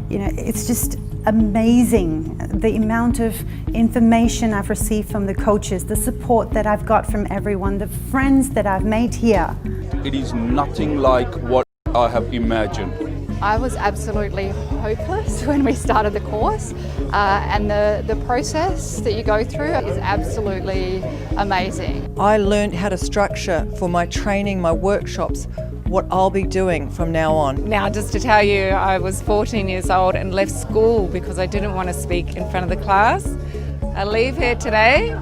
You know, it's just amazing the amount of information I've received from the coaches, the support that I've got from everyone, the friends that I've made here. It is nothing like what I have imagined. I was absolutely hopeless when we started the course, and the process that you go through is absolutely amazing. I learned how to structure for my training, my workshops, what I'll be doing from now on. Now, just to tell you, I was 14 years old and left school because I didn't want to speak in front of the class. I leave here today,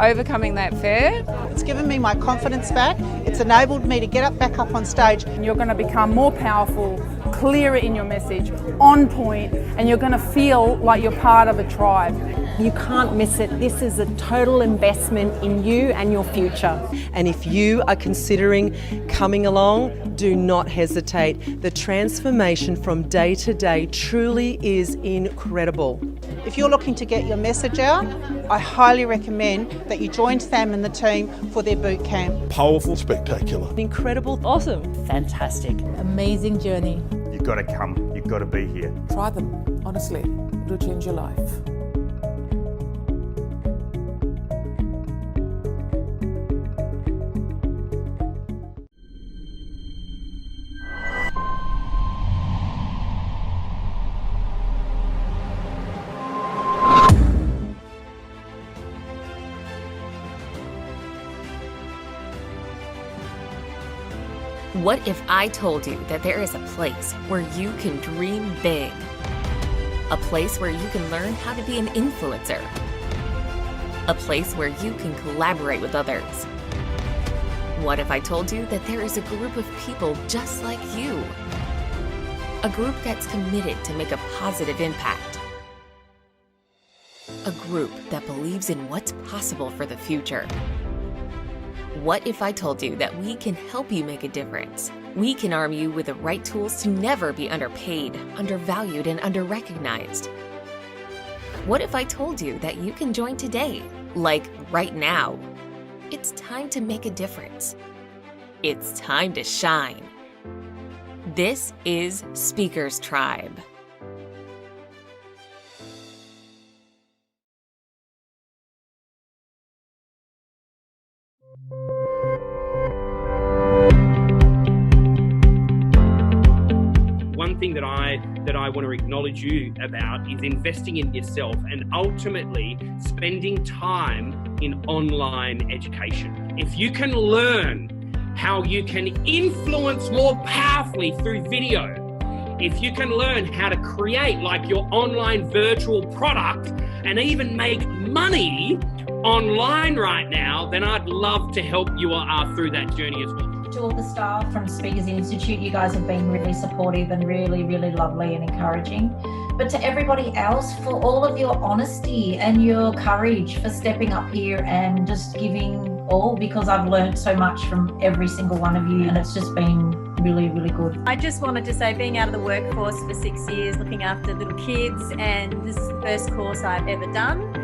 overcoming that fear. It's given me my confidence back. It's enabled me to get back up on stage. And you're going to become more powerful, clearer in your message, on point, and you're going to feel like you're part of a tribe. You can't miss it. This is a total investment in you and your future. And if you are considering coming along, do not hesitate. The transformation from day to day truly is incredible. If you're looking to get your message out, I highly recommend that you join Sam and the team for their boot camp. Powerful, spectacular. Incredible. Awesome. Fantastic. Amazing journey. You've got to come. You've got to be here. Try them. Honestly, it'll change your life. What if I told you that there is a place where you can dream big? A place where you can learn how to be an influencer. A place where you can collaborate with others. What if I told you that there is a group of people just like you? A group that's committed to make a positive impact. A group that believes in what's possible for the future. What if I told you that we can help you make a difference? We can arm you with the right tools to never be underpaid, undervalued, and underrecognized. What if I told you that you can join today, like right now? It's time to make a difference. It's time to shine. This is Speakers Tribe. One thing that I want to acknowledge you about is investing in yourself and ultimately spending time in online education. If you can learn how you can influence more powerfully through video, if you can learn how to create like your online virtual product and even make money online right now, then I'd love to help you through that journey as well. To all the staff from Speakers Institute, you guys have been really supportive and really, really lovely and encouraging. But to everybody else, for all of your honesty and your courage for stepping up here and just giving all, because I've learned so much from every single one of you and it's just been really, really good. I just wanted to say, being out of the workforce for 6 years, looking after little kids, and this is the first course I've ever done,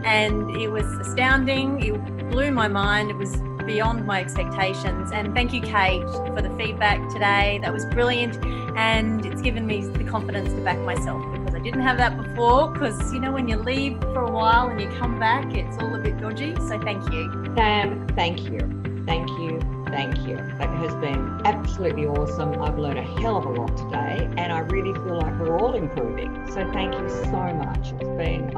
and it was astounding. It blew my mind. It was beyond my expectations, and thank you, Kate, for the feedback today. That was brilliant, and it's given me the confidence to back myself, because I didn't have that before, because you know when you leave for a while and you come back, it's all a bit dodgy. So thank you. Sam, thank you. Thank you. Thank you. That has been absolutely awesome. I've learned a hell of a lot today, and I really feel like we're all improving. So thank you so much. It's been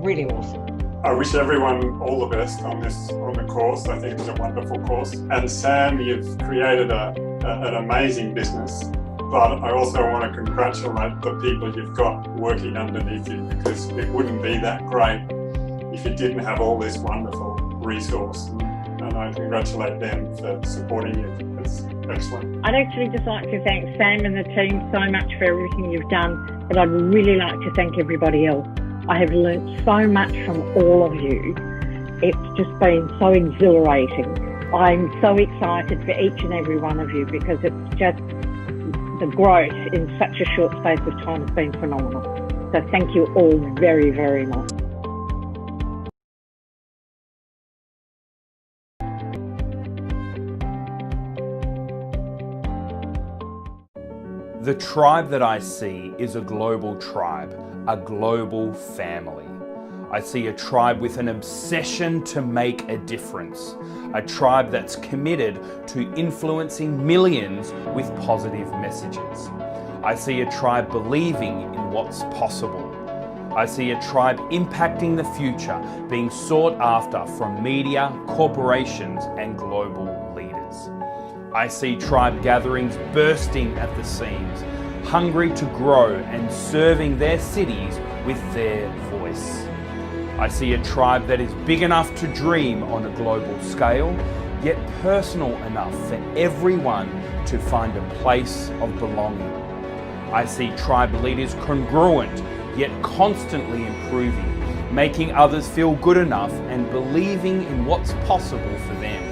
really awesome. I wish everyone all the best on the course. I think it's a wonderful course. And Sam, you've created an amazing business, but I also want to congratulate the people you've got working underneath you, because it wouldn't be that great if you didn't have all this wonderful resource. And I congratulate them for supporting you. It's excellent. I'd actually just like to thank Sam and the team so much for everything you've done, but I'd really like to thank everybody else. I have learnt so much from all of you. It's just been so exhilarating. I'm so excited for each and every one of you, because it's just the growth in such a short space of time has been phenomenal. So thank you all very, very much. The tribe that I see is a global tribe, a global family. I see a tribe with an obsession to make a difference, a tribe that's committed to influencing millions with positive messages. I see a tribe believing in what's possible. I see a tribe impacting the future, being sought after from media, corporations, and global leaders. I see tribe gatherings bursting at the seams, hungry to grow and serving their cities with their voice. I see a tribe that is big enough to dream on a global scale, yet personal enough for everyone to find a place of belonging. I see tribe leaders congruent, yet constantly improving, making others feel good enough and believing in what's possible for them.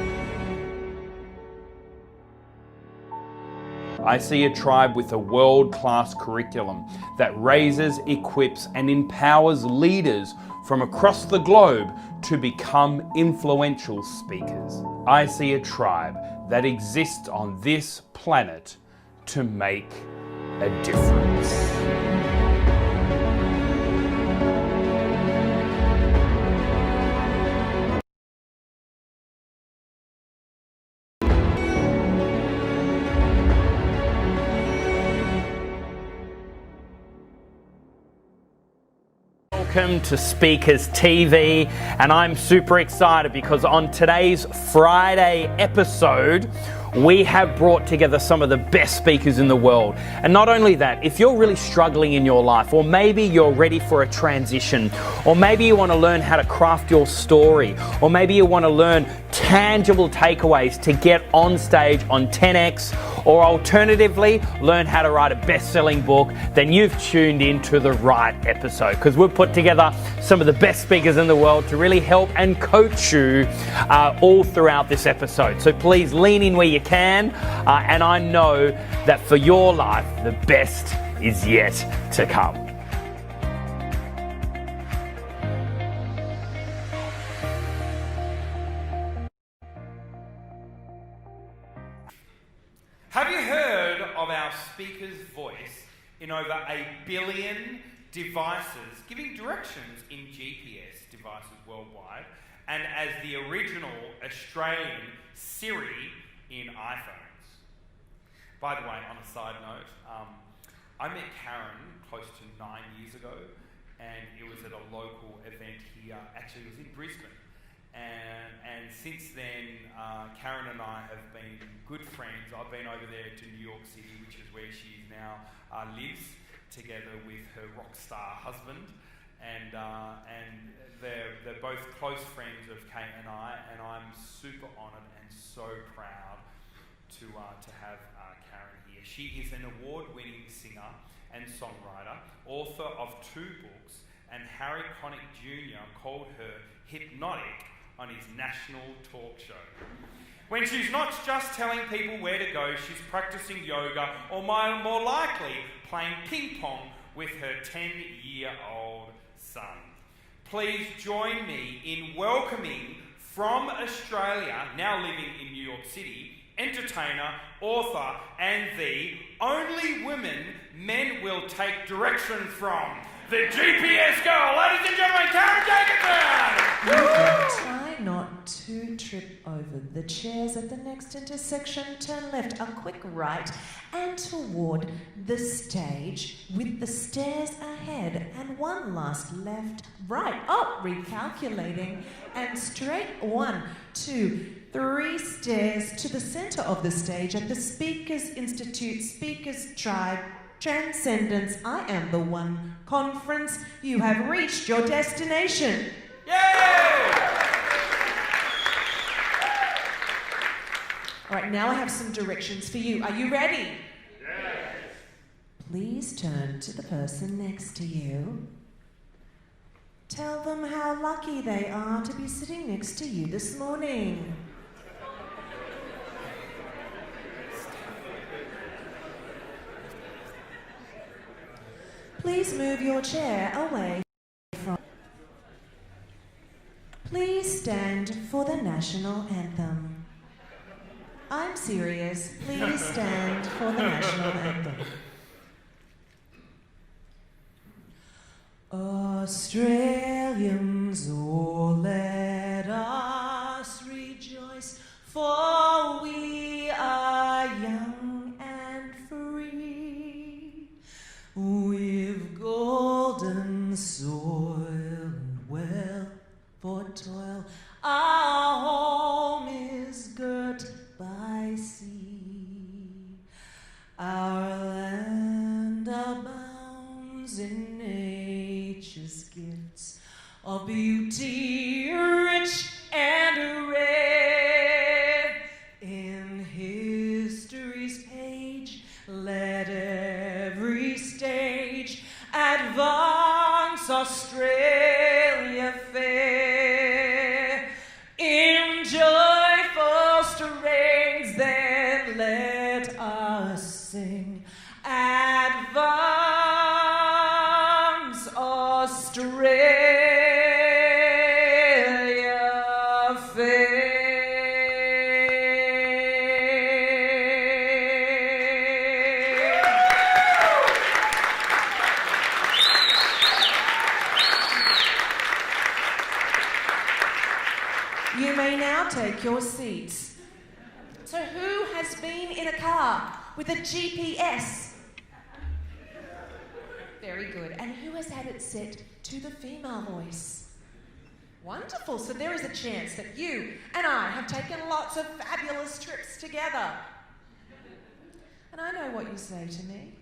I see a tribe with a world-class curriculum that raises, equips, and empowers leaders from across the globe to become influential speakers. I see a tribe that exists on this planet to make a difference. Welcome to Speakers TV, and I'm super excited because on today's Friday episode we have brought together some of the best speakers in the world. And not only that, if you're really struggling in your life, or maybe you're ready for a transition, or maybe you want to learn how to craft your story, or maybe you want to learn tangible takeaways to get on stage on TENx, or alternatively learn how to write a best-selling book, then you've tuned into the right episode, because we've put together some of the best speakers in the world to really help and coach you all throughout this episode. So please lean in where you can, and I know that for your life the best is yet to come. Have you heard of our speaker's voice in over 1 billion devices, giving directions in GPS devices worldwide, and as the original Australian Siri in iPhones? By the way, on a side note, I met Karen close to 9 years ago, and it was at a local event here. Actually, it was in Brisbane. And since then, Karen and I have been good friends. I've been over there to New York City, which is where she now lives, together with her rock star husband. And they're both close friends of Kate and I'm super honoured and so proud to have Karen here. She is an award-winning singer and songwriter, author of 2 books, and Harry Connick Jr. called her hypnotic on his national talk show. When she's not just telling people where to go, she's practicing yoga, or more likely playing ping pong with her 10-year-old son. Please join me in welcoming from Australia, now living in New York City, entertainer, author, and the only woman men will take directions from, the GPS girl, ladies and gentlemen, Karen Jacobsen! Try not to trip over the chairs at the next intersection. Turn left, a quick right, and toward the stage with the stairs ahead. And one last left, right, up, recalculating, and straight 1, 2, 3 stairs to the centre of the stage at the Speakers Institute, Speakers Tribe, Transcendence, I Am the One Conference. You have reached your destination. Yay! All right, now I have some directions for you. Are you ready? Yes. Please turn to the person next to you. Tell them how lucky they are to be sitting next to you this morning. Please move your chair away from. Please stand for the national anthem. I'm serious. Please stand for the national anthem. Australians, oh, let us rejoice, for we are young and free, with golden soil and wealth for toil. Our home is girt by sea. Our land abounds in nature's gifts of beauty, rich and rare. In history's page, let every stage advance Australia fair. In joyful strains, then let us sing. Advance Australia fair. You may now take your seats. So who has been in a car with a GPS? Very good. And who has had it set to the female voice? Wonderful. So there is a chance that you and I have taken lots of fabulous trips together. And I know what you say to me.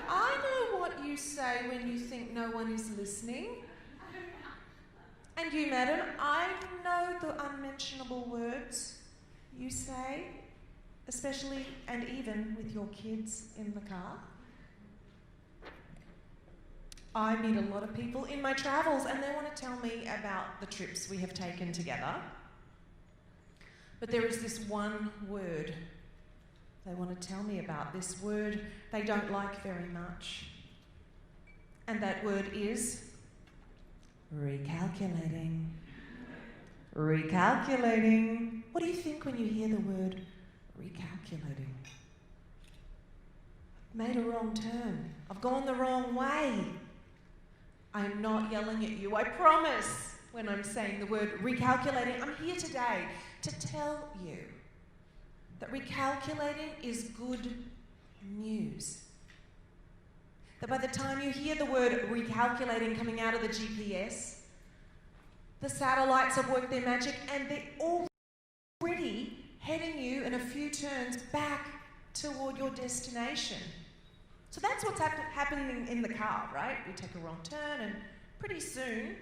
I know what you say when you think no one is listening. And you, madam, I know the unmentionable words you say, especially and even with your kids in the car. I meet a lot of people in my travels and they want to tell me about the trips we have taken together. But there is this one word they want to tell me about, this word they don't like very much. And that word is recalculating. Recalculating. What do you think when you hear the word recalculating? Made a wrong turn. I've gone the wrong way. I am not yelling at you, I promise, when I'm saying the word recalculating. I'm here today to tell you that recalculating is good news. That by the time you hear the word recalculating coming out of the GPS, the satellites have worked their magic and they're already heading you in a few turns back toward your destination. So that's what's happening in the car, right? We take a wrong turn and pretty soon,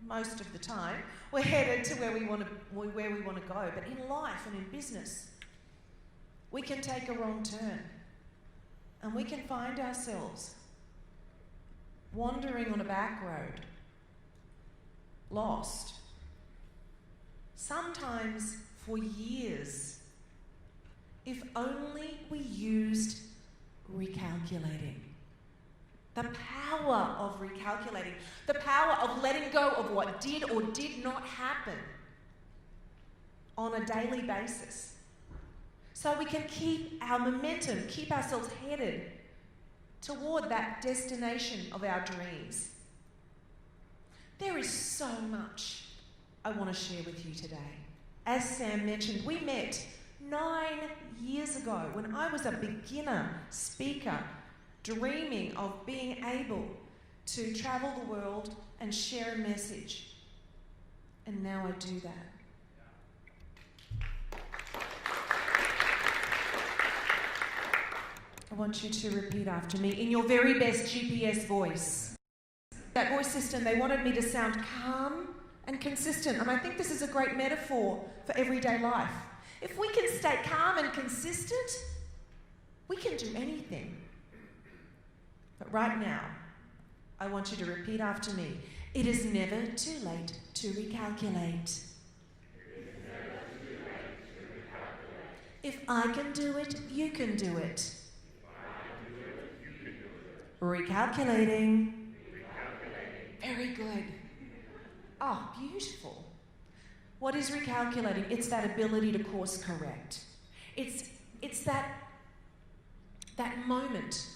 most of the time, we're headed to where we want to go. But in life and in business, we can take a wrong turn and we can find ourselves wandering on a back road, lost, sometimes for years, if only we used recalculating. The power of recalculating, the power of letting go of what did or did not happen on a daily basis. So we can keep our momentum, keep ourselves headed toward that destination of our dreams. There is so much I want to share with you today. As Sam mentioned, we met 9 years ago when I was a beginner speaker, dreaming of being able to travel the world and share a message. And now I do that. I want you to repeat after me in your very best GPS voice. That voice system, they wanted me to sound calm and consistent, and I think this is a great metaphor for everyday life. If we can stay calm and consistent, we can do anything. But right now, I want you to repeat after me. It is never too late to recalculate. If I can do it, you can do it. Recalculating. Very good. Oh, beautiful. What is recalculating? It's that ability to course correct. It's that moment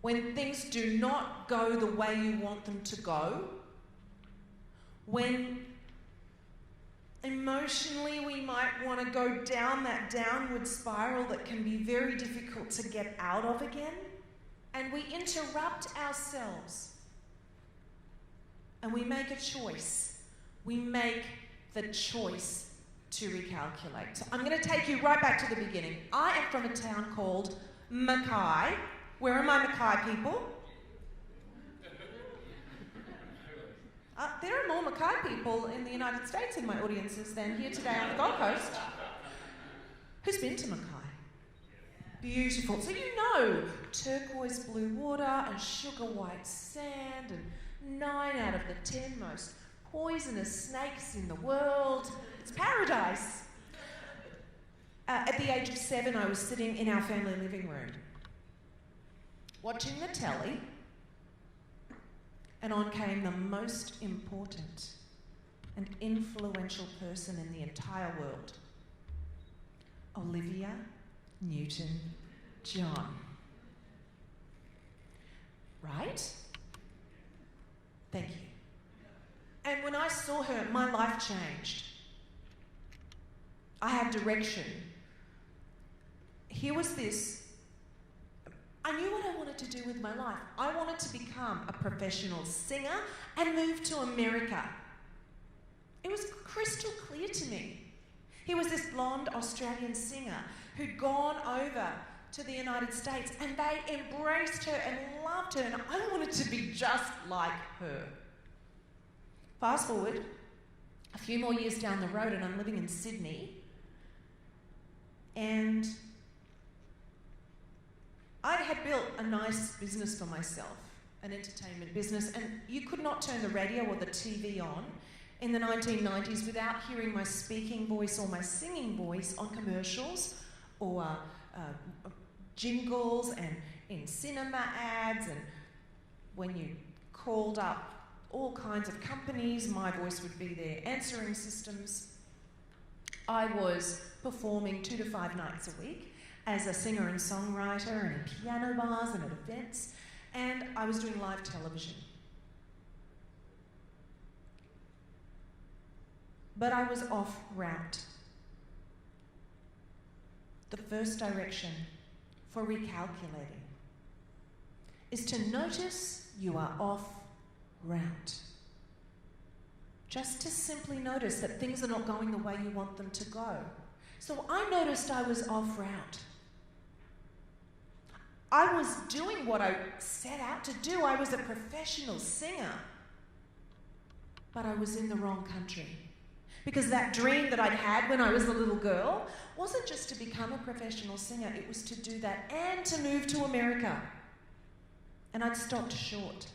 when things do not go the way you want them to go, when emotionally we might want to go down that downward spiral that can be very difficult to get out of again, and we interrupt ourselves and we make a choice. We make the choice to recalculate. So I'm going to take you right back to the beginning. I am from a town called Mackay. Where are my Mackay people? There are more Mackay people in the United States in my audiences than here today on the Gold Coast. Who's been to Mackay? Beautiful. So you know turquoise blue water and sugar white sand and 9 out of the 10 most poisonous snakes in the world. It's paradise. At the age of 7, I was sitting in our family living room watching the telly, and on came the most important and influential person in the entire world, Olivia Newton-John. Right? Thank you. And when I saw her, my life changed. I had direction. Here was this. I knew what I wanted to do with my life. I wanted to become a professional singer and move to America. It was crystal clear to me. He was this blonde Australian singer who'd gone over to the United States, and they embraced her and loved her, and I wanted to be just like her. Fast forward a few more years down the road, and I'm living in Sydney, and I had built a nice business for myself, an entertainment business, and you could not turn the radio or the TV on in the 1990s without hearing my speaking voice or my singing voice on commercials or jingles and in cinema ads, and when you called up all kinds of companies, my voice would be there, answering systems. I was performing 2 to 5 nights a week as a singer and songwriter and in piano bars and at events, and I was doing live television. But I was off route. The first direction for recalculating is to notice you are off route. Just to simply notice that things are not going the way you want them to go. So I noticed I was off route. I was doing what I set out to do. I was a professional singer. But I was in the wrong country. Because that dream that I'd had when I was a little girl wasn't just to become a professional singer, it was to do that and to move to America. And I'd stopped short.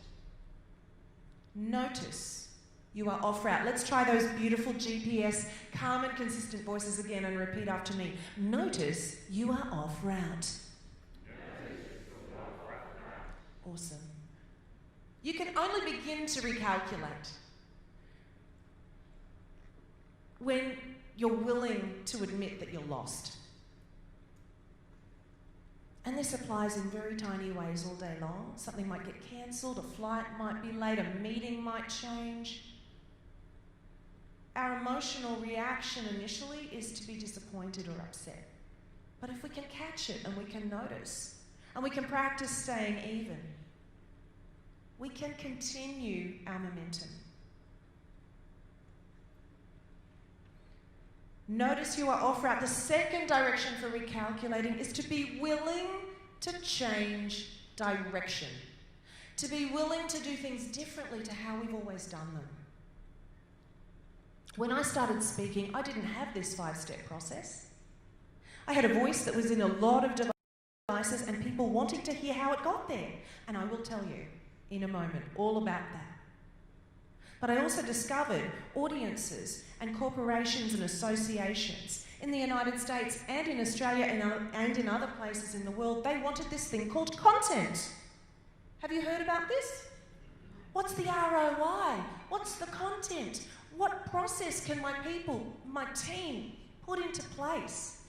Notice you are off route. Let's try those beautiful GPS, calm and consistent voices again and repeat after me. Notice you are off route. Awesome. You can only begin to recalculate when you're willing to admit that you're lost. And this applies in very tiny ways all day long. Something might get cancelled, a flight might be late, a meeting might change. Our emotional reaction initially is to be disappointed or upset. But if we can catch it and we can notice, and we can practice staying even, we can continue our momentum. Notice you are off route. The second direction for recalculating is to be willing to change direction. To be willing to do things differently to how we've always done them. When I started speaking, I didn't have this 5-step process. I had a voice that was in a lot of devices and people wanting to hear how it got there. And I will tell you in a moment all about that. But I also discovered audiences and corporations and associations in the United States and in Australia and in other places in the world. They wanted this thing called content. Have you heard about this? What's the ROI? What's the content? What process can my people, my team, put into place?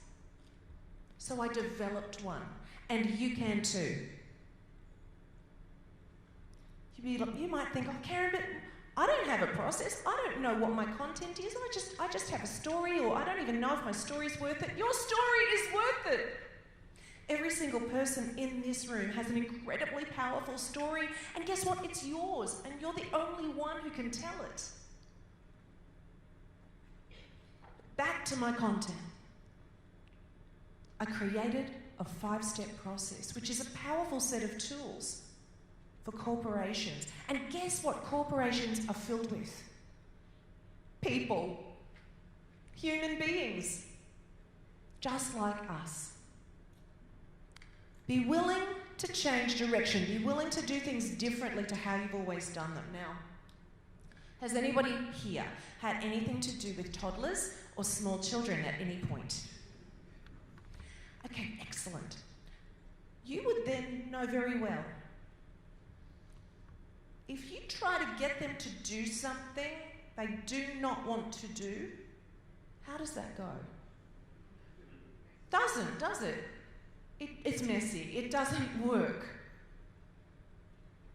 So I developed one, and you can too. You might think, oh, Karen, but I don't have a process. I don't know what my content is. I just have a story, or I don't even know if my story's worth it. Your story is worth it. Every single person in this room has an incredibly powerful story, and guess what? It's yours, and you're the only one who can tell it. Back to my content. I created a 5-step process, which is a powerful set of tools for corporations. And guess what corporations are filled with? People. Human beings. Just like us. Be willing to change direction. Be willing to do things differently to how you've always done them. Now, has anybody here had anything to do with toddlers or small children at any point? Okay, excellent. You would then know very well, if you try to get them to do something they do not want to do, how does that go? Doesn't, does it? It's messy. It doesn't work.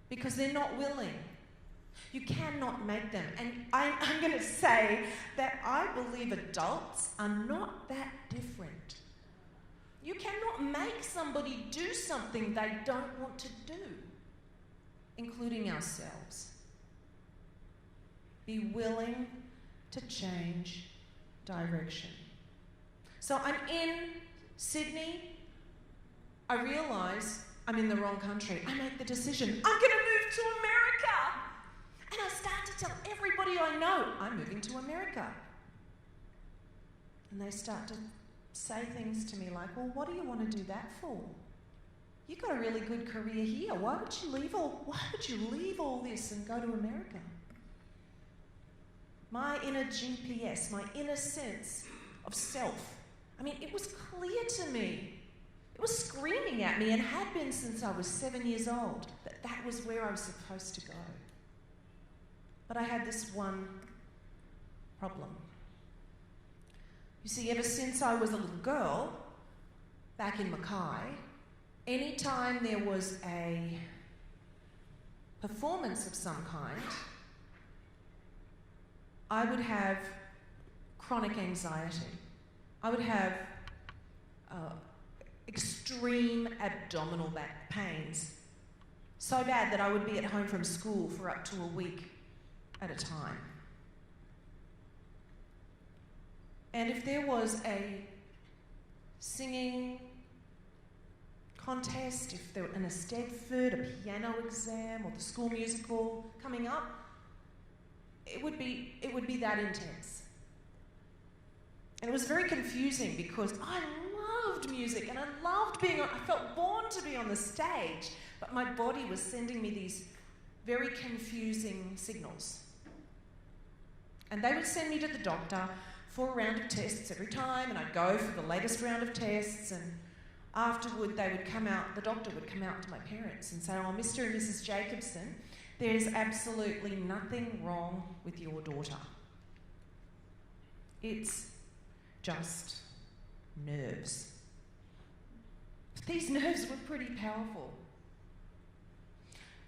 Because they're not willing. You cannot make them. And I'm going to say that I believe adults are not that different. You cannot make somebody do something they don't want to do, including ourselves. Be willing to change direction. So I'm in Sydney. I realise I'm in the wrong country. I make the decision, I'm going to move to America. And I start to tell everybody I know, I'm moving to America. And they start to say things to me like, well, what do you want to do that for? You've got a really good career here. Why would you leave all this and go to America? My inner GPS, my inner sense of self, I mean, it was clear to me. It was screaming at me and had been since I was 7 years old that that was where I was supposed to go. But I had this one problem. You see, ever since I was a little girl, back in Mackay, anytime there was a performance of some kind, I would have chronic anxiety. I would have extreme abdominal back pains, so bad that I would be at home from school for up to a week at a time. And if there was a singing contest, if there were an Eisteddfod, a piano exam, or the school musical coming up, it would be that intense. And it was very confusing because I loved music and I loved I felt born to be on the stage, but my body was sending me these very confusing signals. And they would send me to the doctor for a round of tests every time, and I'd go for the latest round of tests, and afterward the doctor would come out to my parents and say, oh, Mr. and Mrs. Jacobsen, there's absolutely nothing wrong with your daughter. It's just nerves. These nerves were pretty powerful.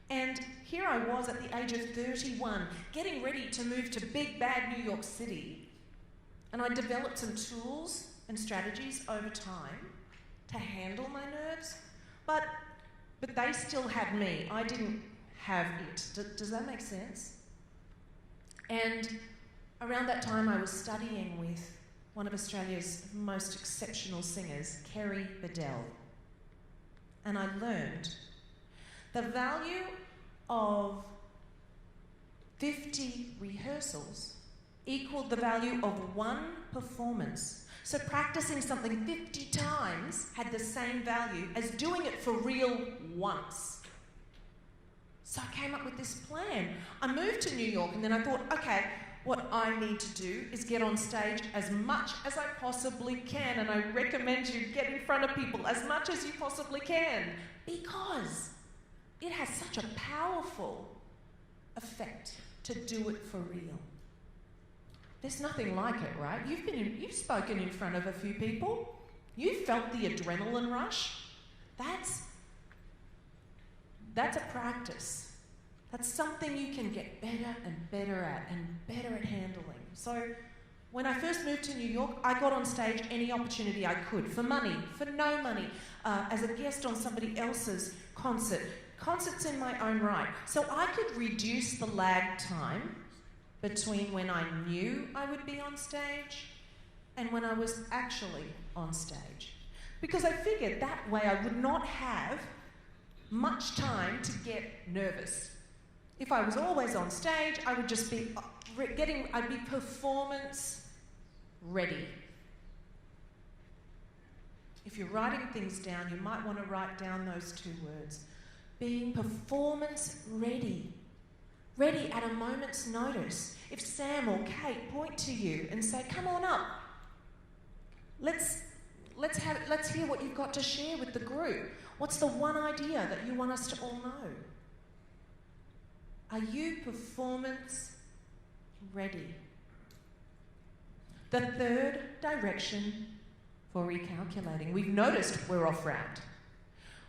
And here I was at the age of 31, getting ready to move to big, bad New York City. And I developed some tools and strategies over time to handle my nerves. But they still had me. I didn't have it. Does that make sense? And around that time, I was studying with one of Australia's most exceptional singers, Kerry Bedell. And I learned the value of 50 rehearsals equaled the value of one performance. So practicing something 50 times had the same value as doing it for real once. So I came up with this plan. I moved to New York and then I thought, okay, what I need to do is get on stage as much as I possibly can, and I recommend you get in front of people as much as you possibly can, because it has such a powerful effect to do it for real. There's nothing like it, right? You've spoken in front of a few people. You've felt the adrenaline rush. That's a practice. That's something you can get better and better at and better at handling. So when I first moved to New York, I got on stage any opportunity I could, for money, for no money, as a guest on somebody else's concert. Concerts in my own right. So I could reduce the lag time between when I knew I would be on stage and when I was actually on stage. Because I figured that way I would not have much time to get nervous. If I was always on stage, I would just be I'd be performance ready. If you're writing things down, you might want to write down those two words. Being performance ready. Ready at a moment's notice. If Sam or Kate point to you and say, come on up, let's hear what you've got to share with the group. What's the one idea that you want us to all know? Are you performance ready? The third direction for recalculating. We've noticed we're off route.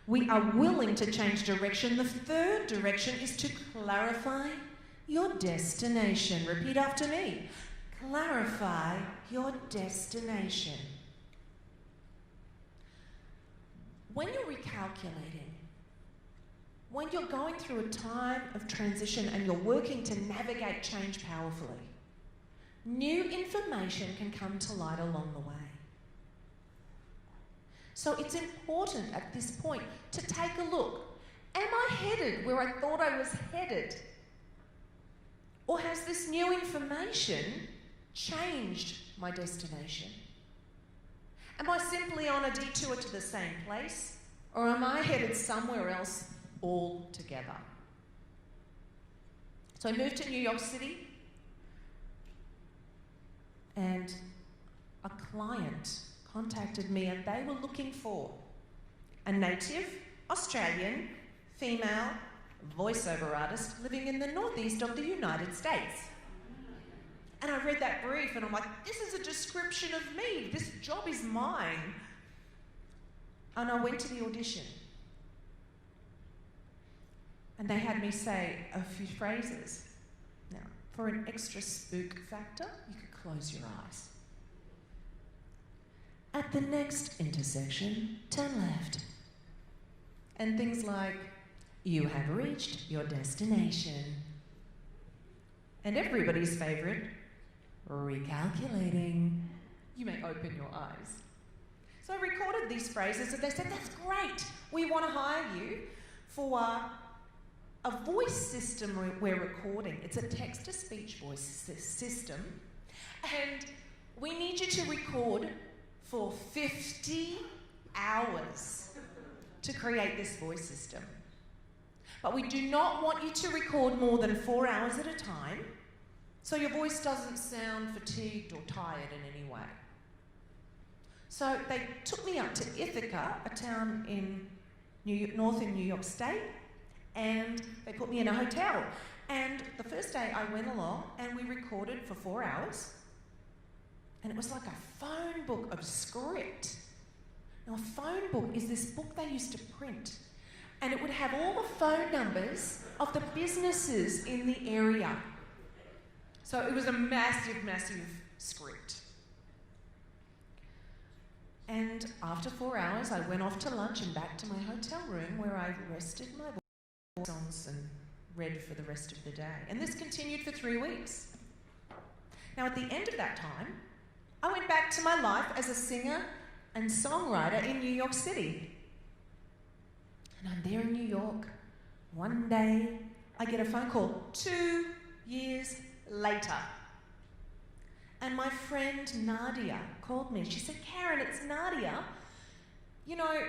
We are willing to change direction. The third direction is to clarify your destination. Repeat after me. Clarify your destination. When you're recalculating, when you're going through a time of transition and you're working to navigate change powerfully, new information can come to light along the way. So it's important at this point to take a look. Am I headed where I thought I was headed? Or has this new information changed my destination? Am I simply on a detour to the same place? Or am I headed somewhere else altogether? So I moved to New York City, and a client contacted me, and they were looking for a native Australian female voiceover artist living in the northeast of the United States. And I read that brief and I'm like, this is a description of me. This job is mine. And I went to the audition. And they had me say a few phrases. Now, for an extra spook factor, you could close your eyes. At the next intersection, turn left. And things like, you have reached your destination. And everybody's favourite, recalculating. You may open your eyes. So I recorded these phrases and they said, that's great. We want to hire you for a voice system we're recording. It's a text-to-speech voice system. And we need you to record for 50 hours to create this voice system. But we do not want you to record more than 4 hours at a time, so your voice doesn't sound fatigued or tired in any way. So they took me up to Ithaca, a town in northern New York State, and they put me in a hotel. And the first day I went along and we recorded for 4 hours, and it was like a phone book of script. Now a phone book is this book they used to print, and it would have all the phone numbers of the businesses in the area. So it was a massive, massive script. And after 4 hours, I went off to lunch and back to my hotel room where I rested my voice and read for the rest of the day. And this continued for 3 weeks. Now at the end of that time, I went back to my life as a singer and songwriter in New York City. And I'm there in New York. One day, I get a phone call 2 years later. And my friend Nadia called me. She said, Karen, it's Nadia. You know,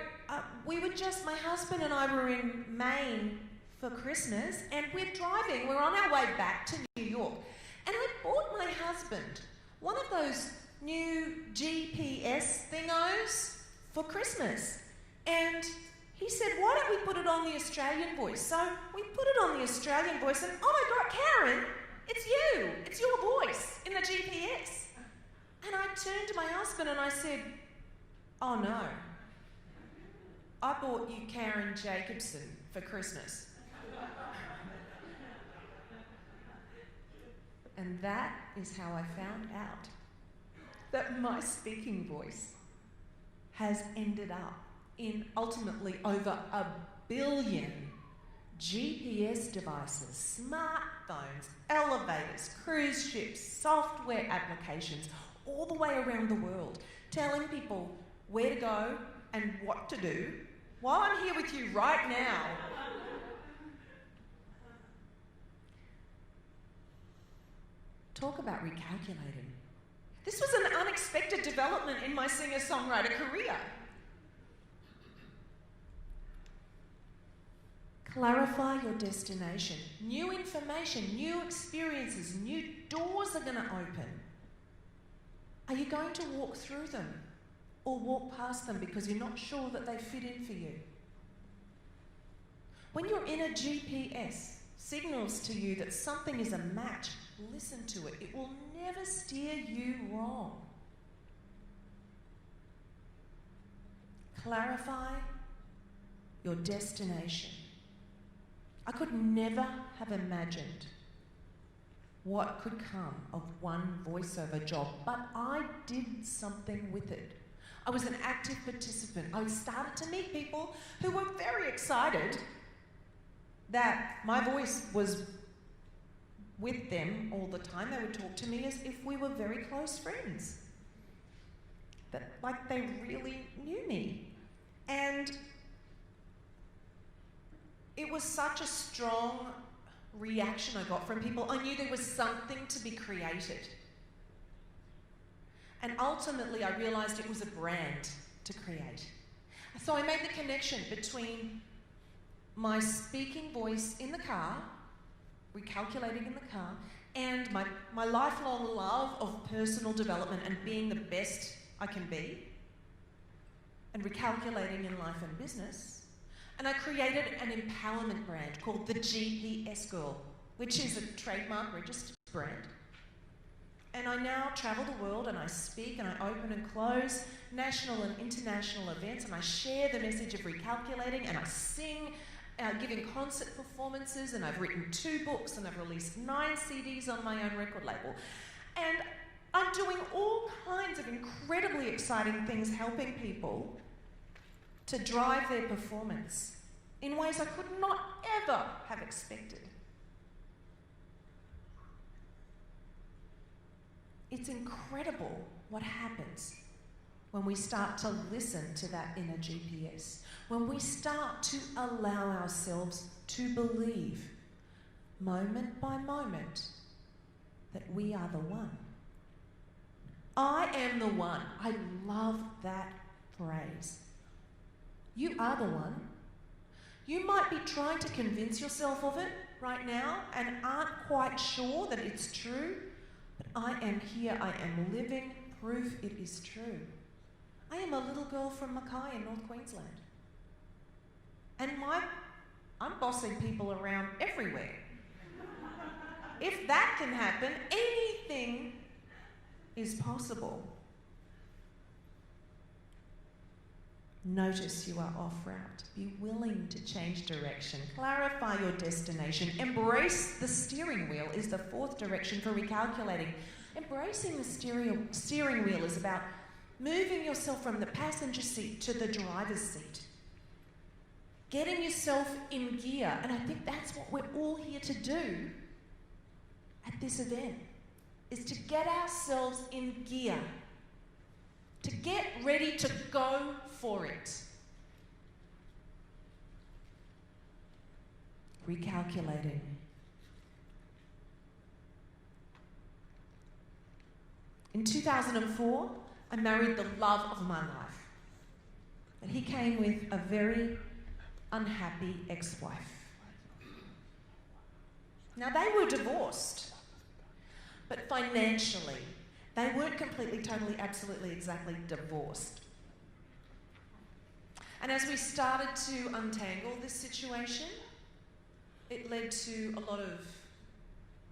my husband and I were in Maine for Christmas, and we're on our way back to New York. And I bought my husband one of those new GPS thingos for Christmas. And he said, why don't we put it on the Australian voice? So we put it on the Australian voice, and oh my God, Karen, it's you. It's your voice in the GPS. And I turned to my husband and I said, oh no, I bought you Karen Jacobsen for Christmas. And that is how I found out that my speaking voice has ended up in ultimately over 1 billion GPS devices, smartphones, elevators, cruise ships, software applications, all the way around the world, telling people where to go and what to do while I'm here with you right now. Talk about recalculating. This was an unexpected development in my singer-songwriter career. Clarify your destination. New information, new experiences, new doors are going to open. Are you going to walk through them or walk past them because you're not sure that they fit in for you? When your inner GPS signals to you that something is a match, listen to it. It will never steer you wrong. Clarify your destination. I could never have imagined what could come of one voiceover job, but I did something with it. I was an active participant. I started to meet people who were very excited that my voice was with them all the time. They would talk to me as if we were very close friends, that like they really knew me. And it was such a strong reaction I got from people. I knew there was something to be created. And ultimately I realised it was a brand to create. So I made the connection between my speaking voice in the car, recalculating in the car, and my lifelong love of personal development and being the best I can be, and recalculating in life and business. And I created an empowerment brand called the GPS Girl, which is a trademark registered brand. And I now travel the world and I speak and I open and close national and international events, and I share the message of recalculating, and I sing, giving concert performances, and I've written 2 books and I've released 9 CDs on my own record label. And I'm doing all kinds of incredibly exciting things, helping people to drive their performance in ways I could not ever have expected. It's incredible what happens when we start to listen to that inner GPS, when we start to allow ourselves to believe, moment by moment, that we are the one. I am the one. I love that phrase. You are the one. You might be trying to convince yourself of it right now and aren't quite sure that it's true, but I am here. I am living proof it is true. I am a little girl from Mackay in North Queensland. And I'm bossing people around everywhere. If that can happen, anything is possible. Notice you are off route. Be willing to change direction. Clarify your destination. Embrace the steering wheel is the 4th direction for recalculating. Embracing the steering wheel is about moving yourself from the passenger seat to the driver's seat. Getting yourself in gear. And I think that's what we're all here to do at this event, is to get ourselves in gear, to get ready to go for it. Recalculating. In 2004, I married the love of my life. But he came with a very unhappy ex-wife. Now, they were divorced, but financially, they weren't completely, totally, absolutely, exactly divorced. And as we started to untangle this situation, it led to a lot of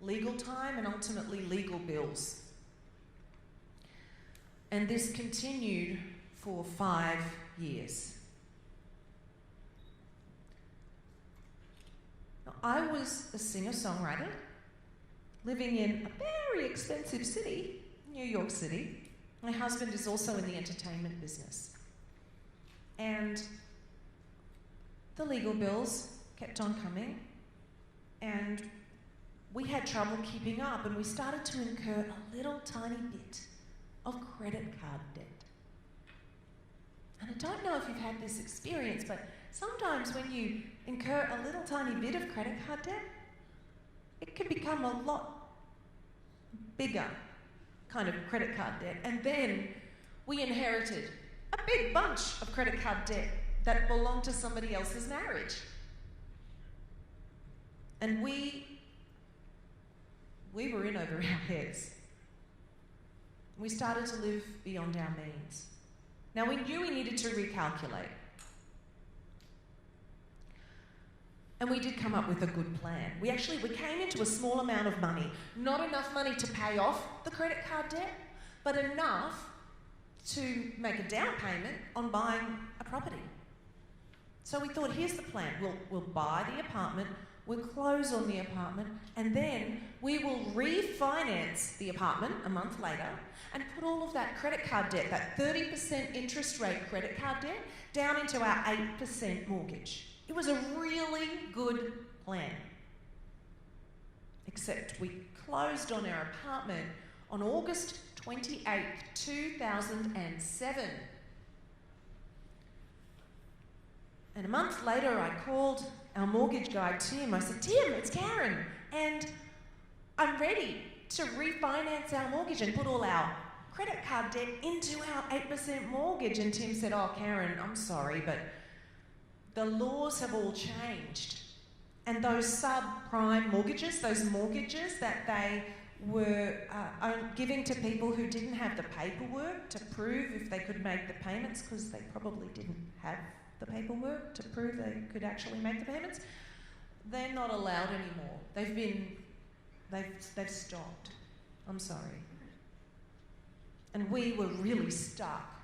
legal time and ultimately legal bills. And this continued for 5 years. Now, I was a singer-songwriter. living in a very expensive city, New York City. My husband is also in the entertainment business. And the legal bills kept on coming, and we had trouble keeping up, and we started to incur a little tiny bit of credit card debt. And I don't know if you've had this experience, but sometimes when you incur a little tiny bit of credit card debt, it can become a lot bigger kind of credit card debt. And then we inherited a big bunch of credit card debt that belonged to somebody else's marriage. And we were in over our heads. We started to live beyond our means. Now, we knew we needed to recalculate. And we did come up with a good plan. We came into a small amount of money, not enough money to pay off the credit card debt, but enough to make a down payment on buying a property. So we thought, here's the plan. We'll buy the apartment, we'll close on the apartment, and then we will refinance the apartment a month later and put all of that credit card debt, that 30% interest rate credit card debt, down into our 8% mortgage. It was a really good plan. Except we closed on our apartment on August 28th, 2007. And a month later, I called our mortgage guy, Tim. I said, Tim, it's Karen, and I'm ready to refinance our mortgage and put all our credit card debt into our 8% mortgage. And Tim said, oh, Karen, I'm sorry, but the laws have all changed. And those subprime mortgages, those mortgages that they were giving to people who didn't have the paperwork to prove if they could make the payments, because they probably didn't have the paperwork to prove they could actually make the payments, they're not allowed anymore. They've stopped. I'm sorry. And we were really stuck,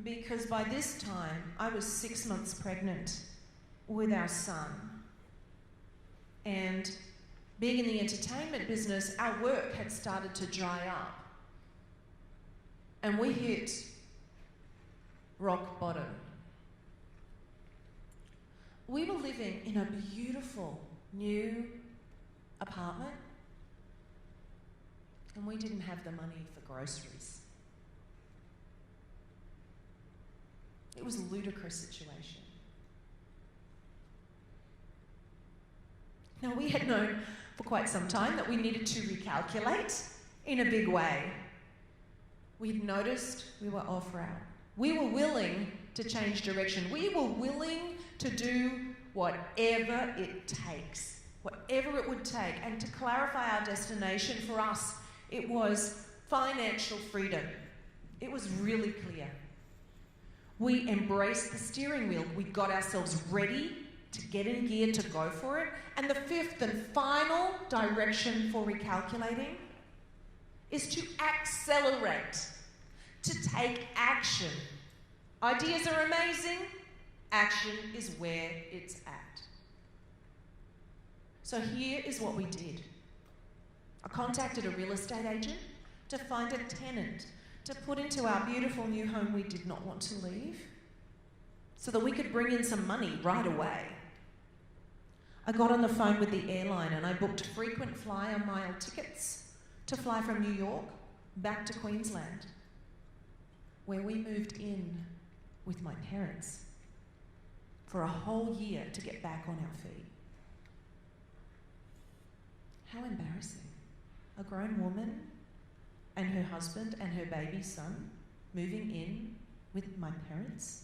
because by this time I was 6 months pregnant with our son. And being in the entertainment business, our work had started to dry up. And we hit rock bottom. We were living in a beautiful new apartment, and we didn't have the money for groceries. It was a ludicrous situation. Now, we had known for quite some time that we needed to recalculate in a big way. We'd noticed we were off route. We were willing to change direction. We were willing to do whatever it takes, whatever it would take. And to clarify our destination for us, it was financial freedom. It was really clear. We embraced the steering wheel. We got ourselves ready to get in gear to go for it. And the fifth and final direction for recalculating is to accelerate, to take action. Ideas are amazing. Action is where it's at. So here is what we did. I contacted a real estate agent to find a tenant to put into our beautiful new home we did not want to leave, so that we could bring in some money right away. I got on the phone with the airline and I booked frequent flyer mile tickets to fly from New York back to Queensland, where we moved in with my parents for a whole year to get back on our feet. How embarrassing. A grown woman and her husband and her baby son moving in with my parents.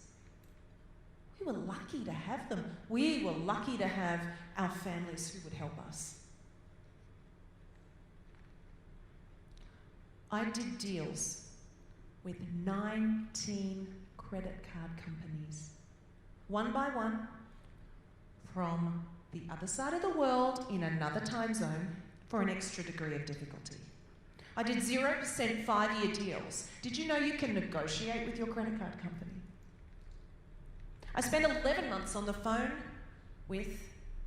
We were lucky to have them. We were lucky to have our families who would help us. I did deals with 19 credit card companies, one by one, from the other side of the world in another time zone for an extra degree of difficulty. I did 0% 5-year deals. Did you know you can negotiate with your credit card company? I spent 11 months on the phone with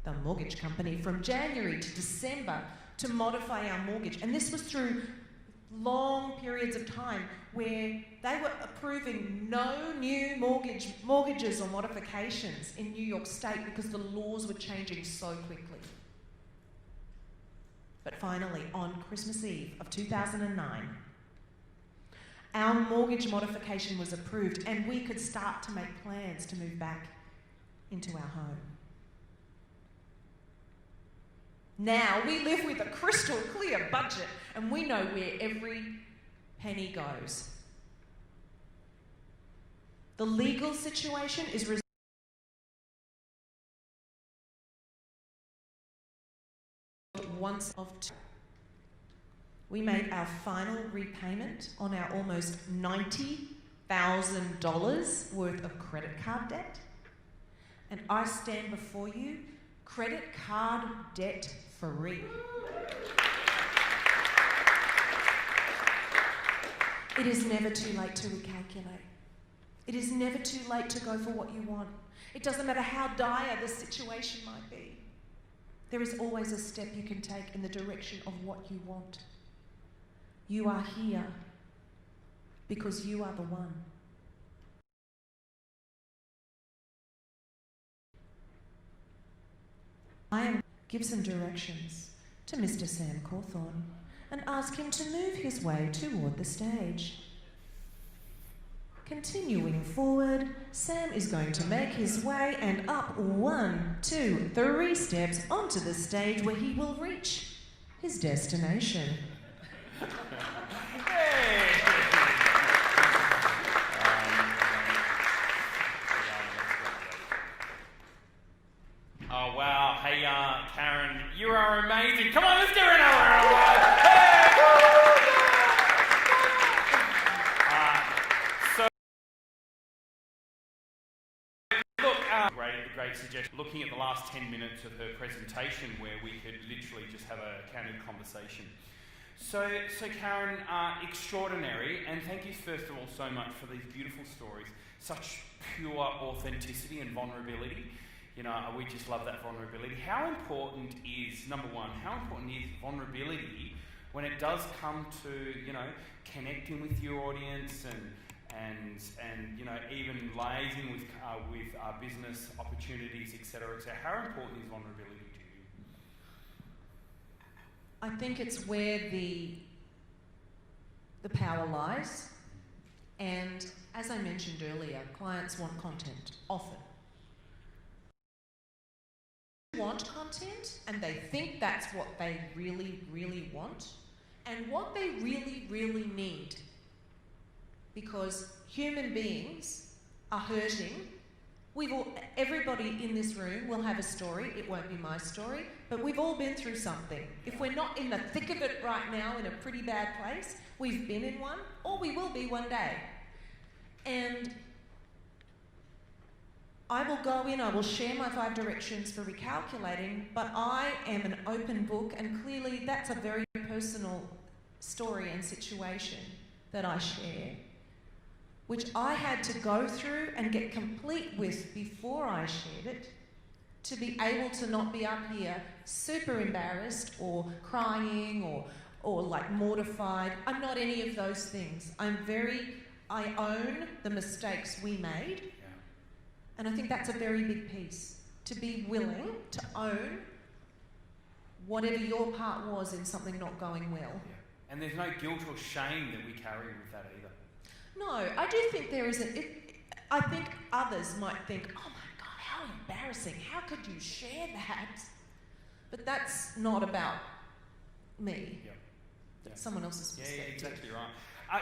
the mortgage company, from January to December to modify our mortgage. And this was through long periods of time where they were approving no new mortgages or modifications in New York State because the laws were changing so quickly. But finally, on Christmas Eve of 2009, our mortgage modification was approved and we could start to make plans to move back into our home. Now we live with a crystal clear budget and we know where every penny goes. The legal situation is once of two. We made our final repayment on our almost $90,000 worth of credit card debt. And I stand before you, credit card debt free. It is never too late to recalculate. It is never too late to go for what you want. It doesn't matter how dire the situation might be. There is always a step you can take in the direction of what you want. You are here because you are the one. I am give some directions to Mr. Sam Cawthorn and ask him to move his way toward the stage. Continuing forward, Sam is going to make his way and up 1, 2, 3 steps onto the stage where he will reach his destination. Oh, wow. Hey, Karen, you are amazing. Come on, let's do another round. Hey! Great suggestion. Looking at the last 10 minutes of her presentation where we could literally just have a candid conversation. So Karen, extraordinary, and thank you first of all so much for these beautiful stories, such pure authenticity and vulnerability. You know, we just love that vulnerability. How important is, number one, how important is vulnerability when it does come to, you know, connecting with your audience and you know, even liaising with business opportunities, etc. So how important is vulnerability to you? I think it's where the power lies, and as I mentioned earlier, clients want content often. They want content and they think that's what they really, really want and what they really, really need. Because human beings are hurting. Everybody in this room will have a story. It won't be my story, but we've all been through something. If we're not in the thick of it right now, in a pretty bad place, we've been in one, or we will be one day. And I will go in, I will share my 5 directions for recalculating, but I am an open book, and clearly that's a very personal story and situation that I share, which I had to go through and get complete with before I shared it, to be able to not be up here super embarrassed or crying or like mortified. I'm not any of those things. I own the mistakes we made, and I think that's a very big piece, to be willing to own whatever your part was in something not going well. Yeah. And there's no guilt or shame that we carry with that either. No, I do think there is I think others might think, oh my God, how embarrassing, how could you share that? But that's not about me. Yep. That's someone else's perspective. Yeah, exactly right.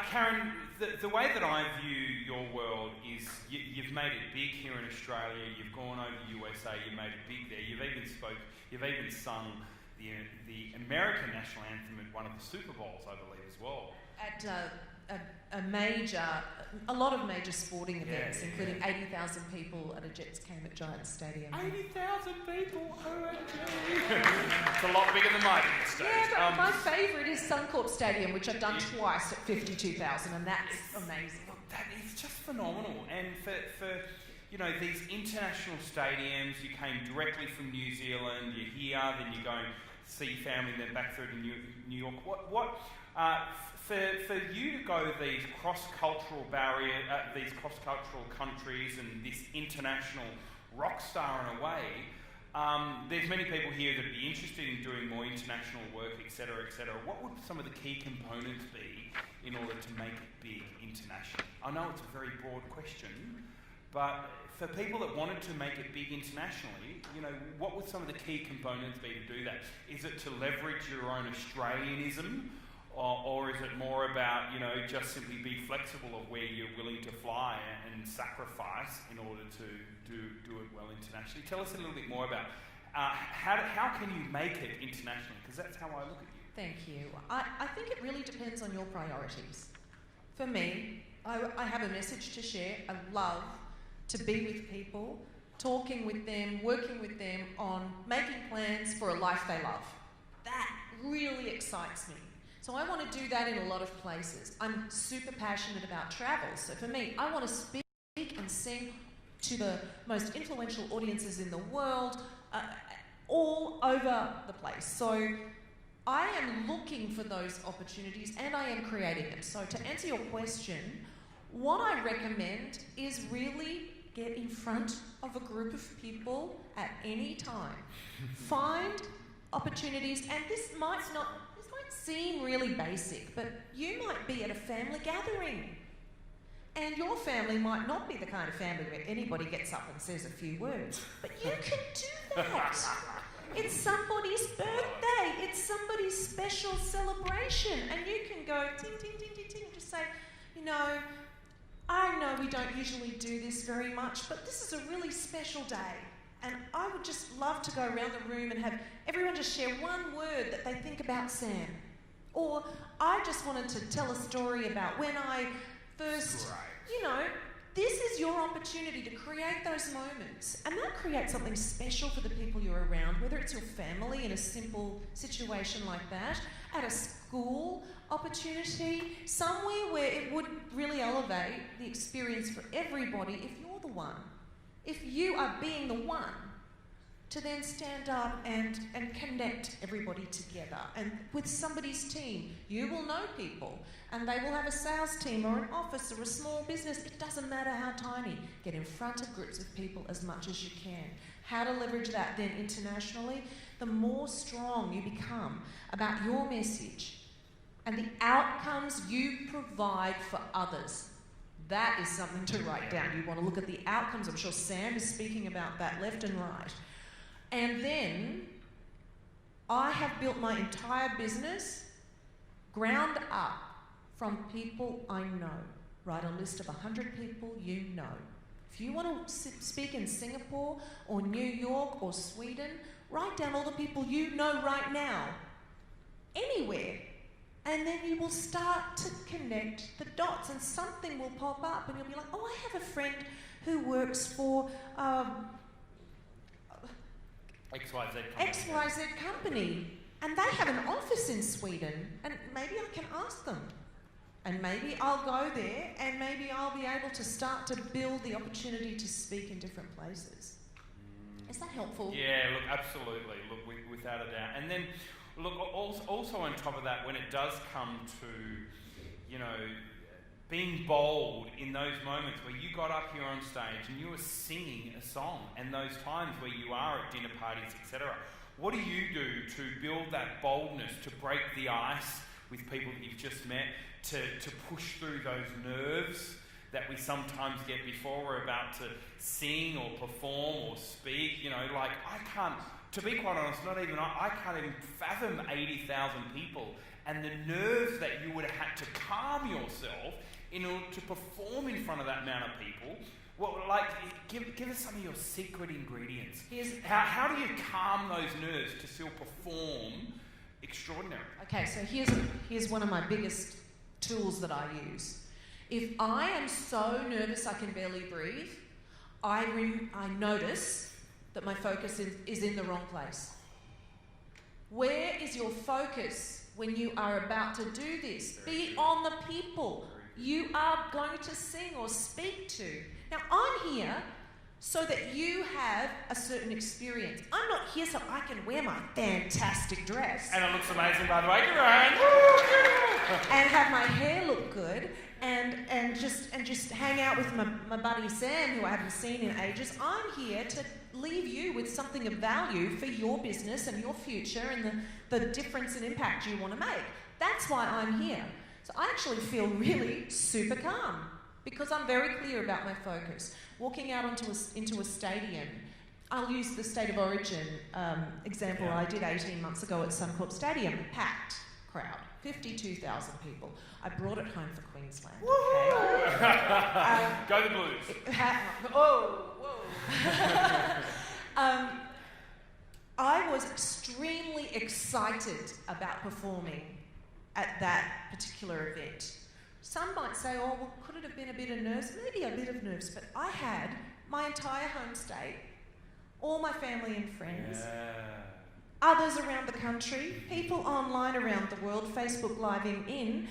Karen, the way that I view your world is you've made it big here in Australia, you've gone over the USA, you've made it big there, you've even sung the American national anthem at one of the Super Bowls, I believe, as well. At a lot of major sporting events, including 80,000 people at a Jets game at Giants Stadium. 80,000 people, OMG! It's a lot bigger than my stage. Yeah, but my favourite is Suncorp Stadium, which I've done twice at 52,000, and that's amazing. That is just phenomenal. And for you know, these international stadiums, you came directly from New Zealand, you're here, then you go and see family, then back through to New York. For you to go these cross-cultural these cross-cultural countries and this international rock star in a way, there's many people here that would be interested in doing more international work, etc., etc. What would some of the key components be in order to make it big internationally? I know it's a very broad question, but for people that wanted to make it big internationally, you know, what would some of the key components be to do that? Is it to leverage your own Australianism, or is it more about, you know, just simply be flexible of where you're willing to fly and sacrifice in order to do it well internationally? Tell us a little bit more about how can you make it internationally? Because that's how I look at you. Thank you. I think it really depends on your priorities. For me, I have a message to share. I love to be with people, talking with them, working with them on making plans for a life they love. That really excites me. So I want to do that in a lot of places. I'm super passionate about travel. So for me, I want to speak and sing to the most influential audiences in the world, all over the place. So I am looking for those opportunities and I am creating them. So to answer your question, what I recommend is really get in front of a group of people at any time. Find opportunities, and this might seem really basic, but you might be at a family gathering and your family might not be the kind of family where anybody gets up and says a few words, but you can do that. It's somebody's birthday, it's somebody's special celebration, and you can go ting, ting, ting, ting, ting, and just say, you know, I know we don't usually do this very much, but this is a really special day. And I would just love to go around the room and have everyone just share one word that they think about Sam. Or I just wanted to tell a story about when I first, you know, this is your opportunity to create those moments. And that creates something special for the people you're around, whether it's your family in a simple situation like that, at a school opportunity, somewhere where it would really elevate the experience for everybody if you're the one. If you are being the one to then stand up and connect everybody together. And with somebody's team, you will know people and they will have a sales team or an office or a small business. It doesn't matter how tiny. Get in front of groups of people as much as you can. How to leverage that then internationally, the more strong you become about your message and the outcomes you provide for others. That is something to write down. You want to look at the outcomes. I'm sure Sam is speaking about that left and right. And then I have built my entire business ground up from people I know. Write a list of 100 people you know. If you want to speak in Singapore or New York or Sweden, write down all the people you know right now, anywhere. And then you will start to connect the dots and something will pop up and you'll be like, oh, I have a friend who works for XYZ company and they have an office in Sweden and maybe I can ask them. And maybe I'll go there and maybe I'll be able to start to build the opportunity to speak in different places. Is that helpful? Yeah, look, absolutely. Look, without a doubt. And then, look, also on top of that, when it does come to, you know, being bold in those moments where you got up here on stage and you were singing a song, and those times where you are at dinner parties, etc., what do you do to build that boldness, to break the ice with people that you've just met, to push through those nerves that we sometimes get before we're about to sing or perform or speak? You know, like, I can't, to be quite honest, not even I can't even fathom 80,000 people and the nerves that you would have had to calm yourself in order to perform in front of that amount of people. Well, like, give us some of your secret ingredients. How do you calm those nerves to still perform extraordinary? Okay, so here's one of my biggest tools that I use. If I am so nervous I can barely breathe, I notice that my focus is in the wrong place. Where is your focus when you are about to do this? Be on the people you are going to sing or speak to. Now, I'm here so that you have a certain experience. I'm not here so I can wear my fantastic dress. And it looks amazing, by the way. Give her a hand. And have my hair look good and just hang out with my buddy Sam, who I haven't seen in ages. I'm here to leave you with something of value for your business and your future and the difference and impact you want to make. That's why I'm here. So I actually feel really super calm because I'm very clear about my focus. Walking out into a stadium, I'll use the State of Origin example I did 18 months ago at Suncorp Stadium. Packed crowd, 52,000 people. I brought it home for Queensland. Okay? Go the Blues. I was extremely excited about performing at that particular event. Some might say, oh, well, could it have been a bit of nerves? Maybe a bit of nerves, but I had my entire home state, all my family and friends, others around the country, people online around the world, Facebook Living in,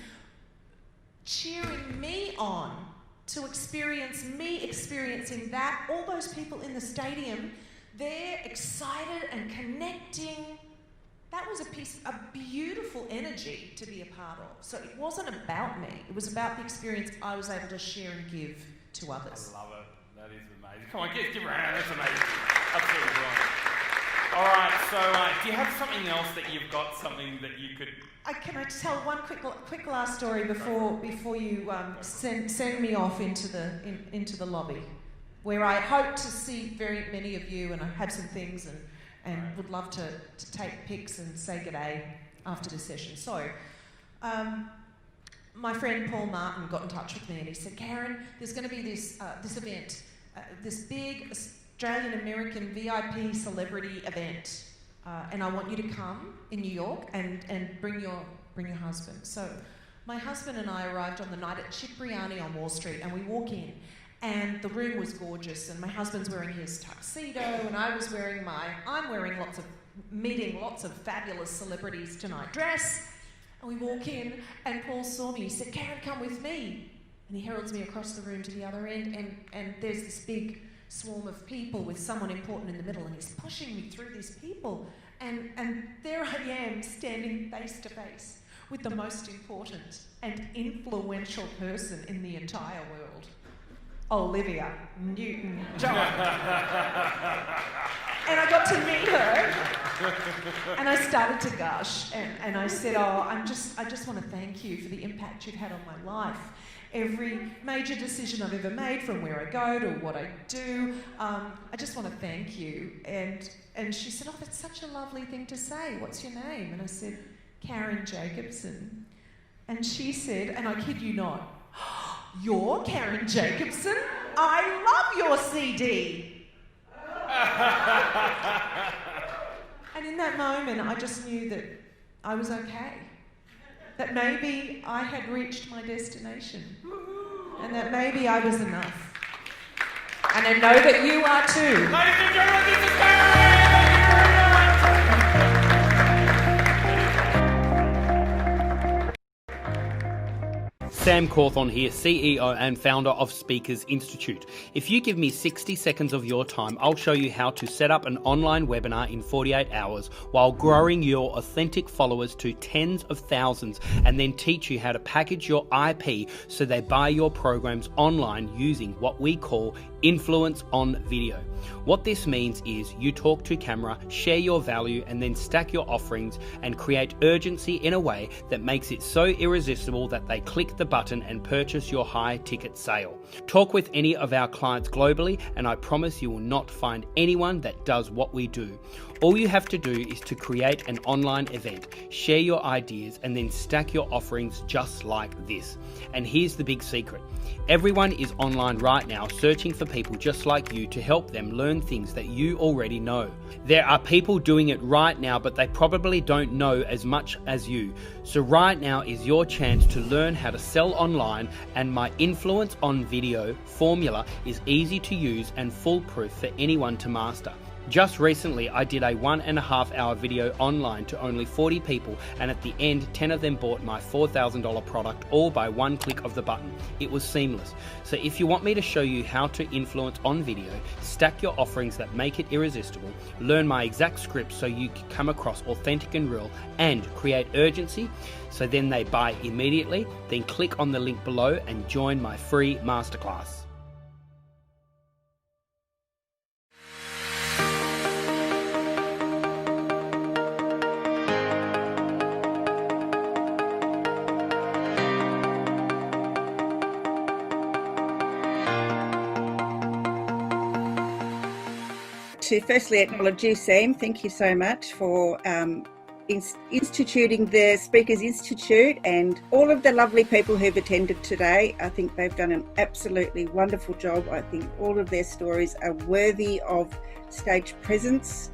cheering me on to experience me experiencing that. All those people in the stadium, they're excited and connecting. That was a beautiful energy to be a part of. So it wasn't about me. It was about the experience I was able to share and give to others. I love it. That is amazing. Come on, give her a hand. That's amazing. Absolutely right. All right, so do you have something else that you've got, something that you could... Can I tell one quick last story before you send me off into the lobby, where I hope to see very many of you, and I have some things and would love to take pics and say g'day after the session. So, my friend Paul Martin got in touch with me and he said, Karen, there's going to be this event, this big Australian-American VIP celebrity event, and I want you to come in New York and bring your husband. So, my husband and I arrived on the night at Cipriani on Wall Street, and we walk in. And the room was gorgeous, and my husband's wearing his tuxedo, and I'm wearing meeting lots of fabulous celebrities tonight dress. And we walk in, and Paul saw me, he said, Karen, come with me. And he heralds me across the room to the other end, and there's this big swarm of people with someone important in the middle, and he's pushing me through these people. And there I am, standing face to face with the most important and influential person in the entire world. Olivia Newton-John. And I got to meet her, and I started to gush, and I said, I just want to thank you for the impact you've had on my life. Every major decision I've ever made, from where I go to what I do, I just want to thank you. And she said, oh, that's such a lovely thing to say. What's your name? And I said, Karen Jacobsen. And she said, and I kid you not, you're Karen Jacobsen? I love your CD. And in that moment, I just knew that I was okay. That maybe I had reached my destination. And that maybe I was enough. And I know that you are too. Ladies and gentlemen, this is Gayle! Sam Cawthorn here, CEO and founder of Speakers Institute. If you give me 60 seconds of your time, I'll show you how to set up an online webinar in 48 hours while growing your authentic followers to tens of thousands, and then teach you how to package your IP so they buy your programs online using what we call influence on video. What this means is you talk to camera, share your value, and then stack your offerings and create urgency in a way that makes it so irresistible that they click the button and purchase your high ticket sale. Talk with any of our clients globally, and I promise you will not find anyone that does what we do. All you have to do is to create an online event, share your ideas, and then stack your offerings just like this. And here's the big secret. Everyone is online right now searching for people just like you to help them learn things that you already know. There are people doing it right now, but they probably don't know as much as you. So right now is your chance to learn how to sell online, and my influence on video formula is easy to use and foolproof for anyone to master. Just recently, I did a 1.5 hour video online to only 40 people, and at the end, 10 of them bought my $4,000 product, all by one click of the button. It was seamless. So if you want me to show you how to influence on video, stack your offerings that make it irresistible, learn my exact script so you can come across authentic and real, and create urgency so then they buy immediately, then click on the link below and join my free masterclass. To firstly acknowledge you, Sam. Thank you so much for instituting the Speakers Institute and all of the lovely people who've attended today. I think they've done an absolutely wonderful job. I think all of their stories are worthy of stage presence.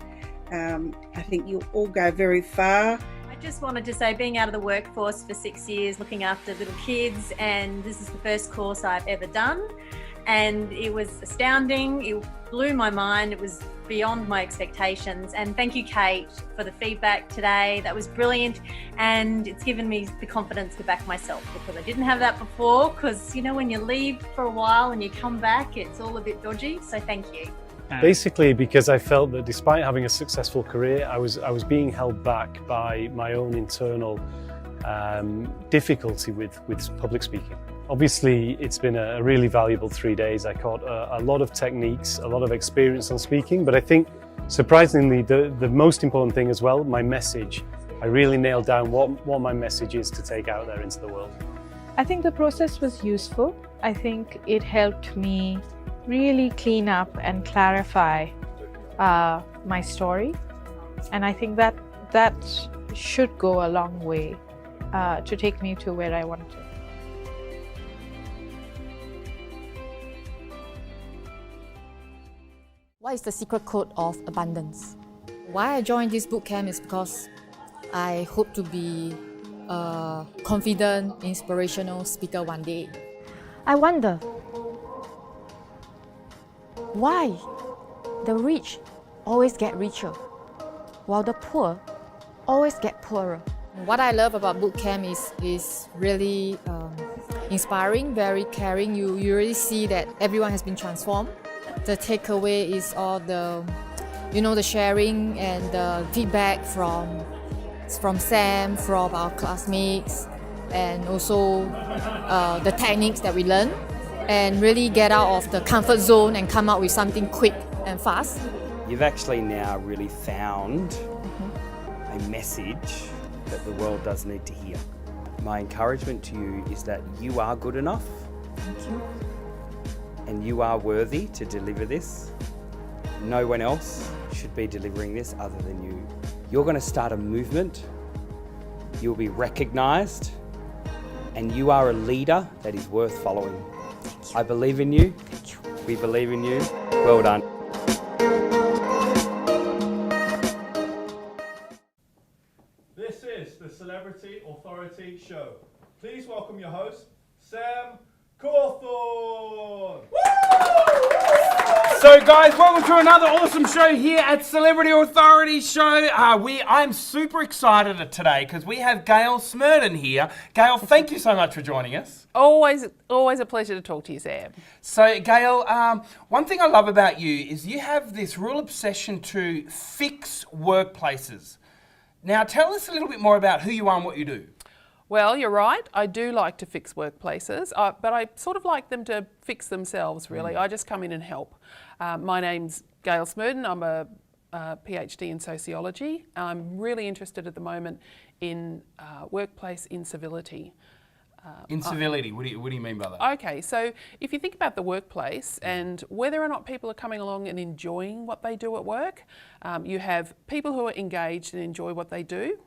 I think you'll all go very far. I just wanted to say, being out of the workforce for 6 years, looking after little kids, and this is the first course I've ever done. And it was astounding. It blew my mind. It was beyond my expectations. And thank you, Kate, for the feedback today. That was brilliant. And it's given me the confidence to back myself, because I didn't have that before. Because, you know, when you leave for a while and you come back, it's all a bit dodgy. So thank you. Basically, because I felt that despite having a successful career, I was being held back by my own internal difficulty with public speaking. Obviously, it's been a really valuable 3 days. I caught a lot of techniques, a lot of experience on speaking, but I think surprisingly the most important thing as well, my message. I really nailed down what my message is to take out there into the world. I think the process was useful. I think it helped me really clean up and clarify my story. And I think that should go a long way to take me to where I want to. What is the secret code of abundance? Why I joined this bootcamp is because I hope to be a confident, inspirational speaker one day. I wonder why the rich always get richer while the poor always get poorer. What I love about bootcamp is really inspiring, very caring. You really see that everyone has been transformed. The takeaway is all the, the sharing and the feedback from Sam, from our classmates, and also the techniques that we learn, and really get out of the comfort zone and come out with something quick and fast. You've actually now really found a message that the world does need to hear. My encouragement to you is that you are good enough. Thank you. And you are worthy to deliver this. No one else should be delivering this other than you. You're going to start a movement. You'll be recognised, and you are a leader that is worth following. I believe in you. We believe in you. Well done. This is the Celebrity Authority Show. Please welcome your host, Sam Cawthorn. So guys, welcome to another awesome show here at Celebrity Authority Show. I'm super excited today because we have Gayle Smerdon here. Gayle, thank you so much for joining us. Always a pleasure to talk to you, Sam. So Gayle, one thing I love about you is you have this real obsession to fix workplaces. Now tell us a little bit more about who you are and what you do. Well, you're right. I do like to fix workplaces, but I sort of like them to fix themselves, really. I just come in and help. My name's Gayle Smerdon. I'm a PhD in sociology. I'm really interested at the moment in workplace incivility. Incivility, what do you mean by that? Okay, so if you think about the workplace and whether or not people are coming along and enjoying what they do at work, you have people who are engaged and enjoy what they do.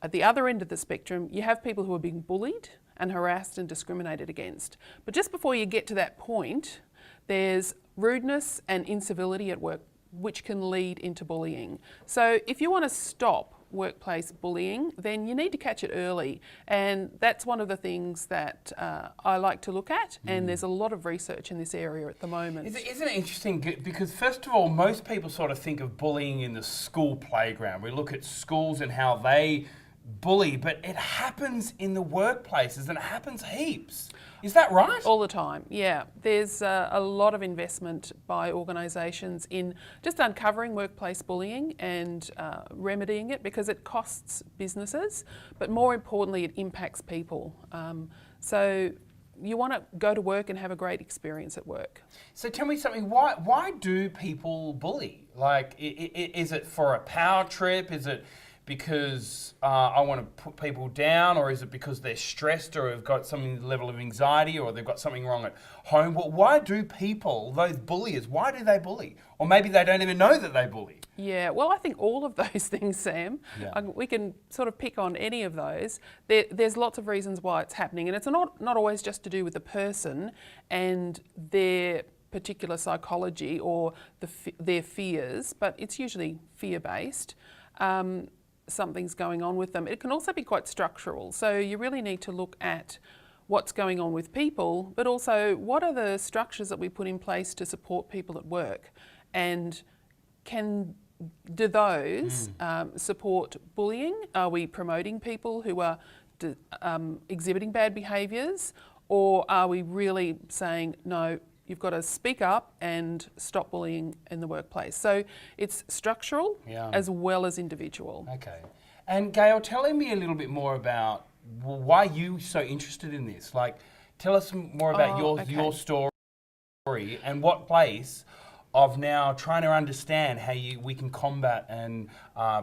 At the other end of the spectrum, you have people who are being bullied and harassed and discriminated against. But just before you get to that point, there's rudeness and incivility at work, which can lead into bullying. So if you want to stop workplace bullying, then you need to catch it early. And that's one of the things that I like to look at, and there's a lot of research in this area at the moment. Isn't it interesting? Because first of all, most people sort of think of bullying in the school playground. We look at schools and how they bully, but it happens in the workplaces, and it happens heaps. Is that right? All the time, yeah. There's a lot of investment by organisations in just uncovering workplace bullying and remedying it, because it costs businesses, but more importantly, it impacts people. So you want to go to work and have a great experience at work. So tell me something, why do people bully? Like, is it for a power trip? Is it because I want to put people down, or is it because they're stressed or have got some level of anxiety, or they've got something wrong at home? Well, why do people, those bulliers, why do they bully? Or maybe they don't even know that they bully. Yeah, well, I think all of those things, Sam. Yeah. We can sort of pick on any of those. There's lots of reasons why it's happening, and it's not always just to do with the person and their particular psychology or their fears, but it's usually fear-based. Something's going on with them. It can also be quite structural. So you really need to look at what's going on with people, but also what are the structures that we put in place to support people at work, and do those support bullying? Are we promoting people who are exhibiting bad behaviours, or are we really saying, no, you've got to speak up and stop bullying in the workplace? So it's structural as well as individual. Okay. And Gayle, tell me a little bit more about why you so interested in this. Like, tell us more about your story and what place of now trying to understand how we can combat and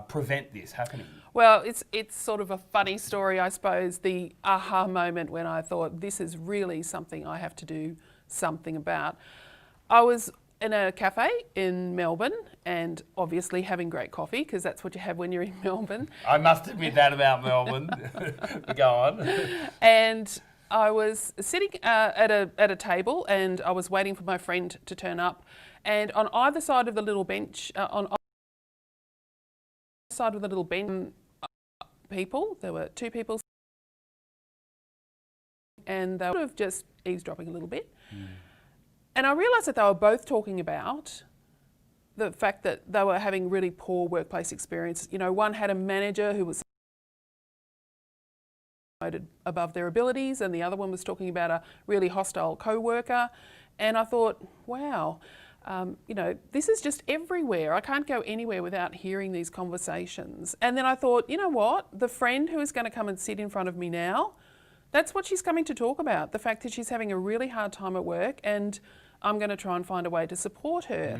prevent this happening. Well, it's sort of a funny story, I suppose. The aha moment when I thought, this is really something I have to do something about. I was in a cafe in Melbourne, and obviously having great coffee, because that's what you have when you're in Melbourne. I must admit that about Melbourne. Go on. And I was sitting at a table, and I was waiting for my friend to turn up. And on either side of the little bench, people, there were two people, and they were sort of just eavesdropping a little bit. And I realised that they were both talking about the fact that they were having really poor workplace experiences. You know, one had a manager who was promoted above their abilities, and the other one was talking about a really hostile co-worker. And I thought, wow, you know, this is just everywhere. I can't go anywhere without hearing these conversations. And then I thought, you know what, the friend who is going to come and sit in front of me now, that's what she's coming to talk about, the fact that she's having a really hard time at work, and I'm going to try and find a way to support her.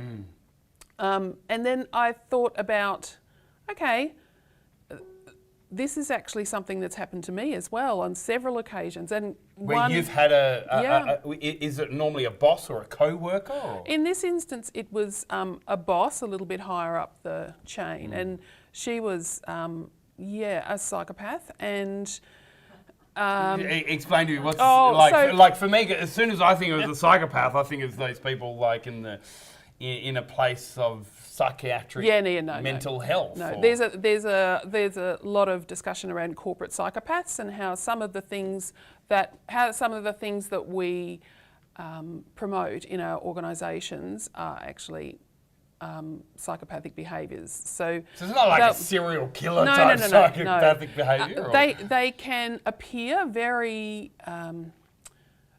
And then I thought about, okay, this is actually something that's happened to me as well on several occasions. And where you've had is it normally a boss or a co-worker? Or? In this instance, it was a boss a little bit higher up the chain, and she was, a psychopath. And explain to me what's like for me. As soon as I think of a psychopath, I think of those people like in a place of psychiatric mental health. No, there's a lot of discussion around corporate psychopaths and how some of the things that we promote in our organisations are actually psychopathic behaviours. So it's not like a serial killer type psychopathic behaviour? They can appear very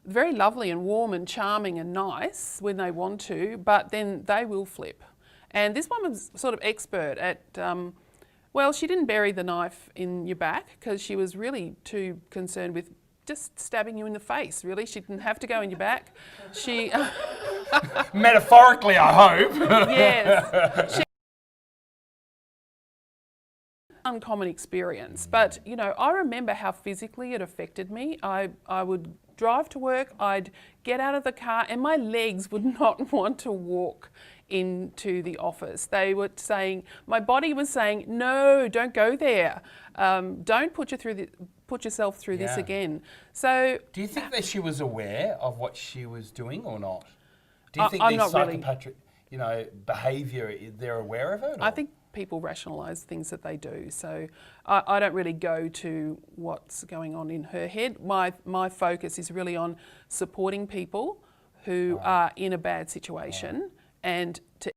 very lovely and warm and charming and nice when they want to, but then they will flip. And this one was sort of expert at, well, she didn't bury the knife in your back because she was really too concerned with just stabbing you in the face, really. She didn't have to go in your back. She... Metaphorically, I hope. Yes. Uncommon experience, but you know, I remember how physically it affected me. I would drive to work, I'd get out of the car, and my legs would not want to walk into the office. They were saying, my body was saying, no, don't go there. Don't put yourself through this again. So, do you think that she was aware of what she was doing or not? Do you think I'm these not psychopathic, behaviour, they're aware of it? Or? I think people rationalise things that they do. So I don't really go to what's going on in her head. My focus is really on supporting people who are in a bad situation and to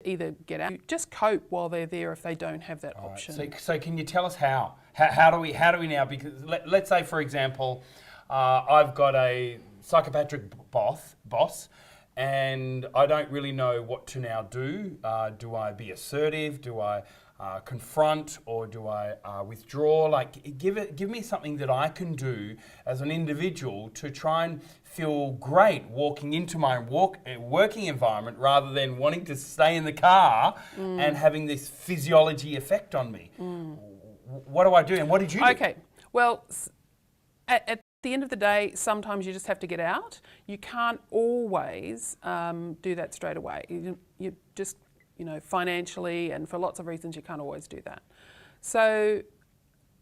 either get out, just cope while they're there if they don't have that option. So can you tell us how? How do we now? Because let's say, for example, I've got a psychopathic boss, and I don't really know what to now do. Do I be assertive? Do I confront, or do I withdraw? Like, give me something that I can do as an individual to try and feel great walking into my working environment, rather than wanting to stay in the car and having this physiology effect on me. What do I do, and what did you do? Okay, well, at the end of the day, sometimes you just have to get out. You can't always do that straight away. You just, financially and for lots of reasons, you can't always do that. So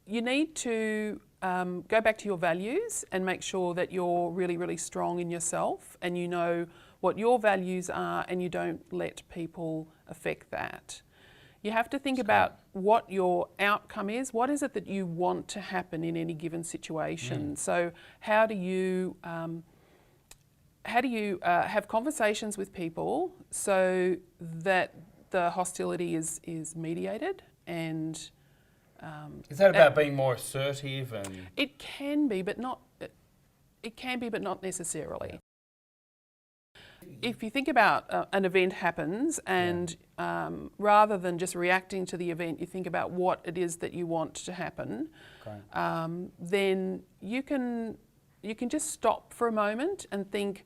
you need to go back to your values and make sure that you're really, really strong in yourself and you know what your values are and you don't let people affect that. You have to think about what your outcome is. What is it that you want to happen in any given situation? So how do you have conversations with people so that the hostility is mediated and is that about being more assertive? And it can be, but not. It can be, but not necessarily. If you think about an event happens and rather than just reacting to the event, you think about what it is that you want to happen, then you can just stop for a moment and think,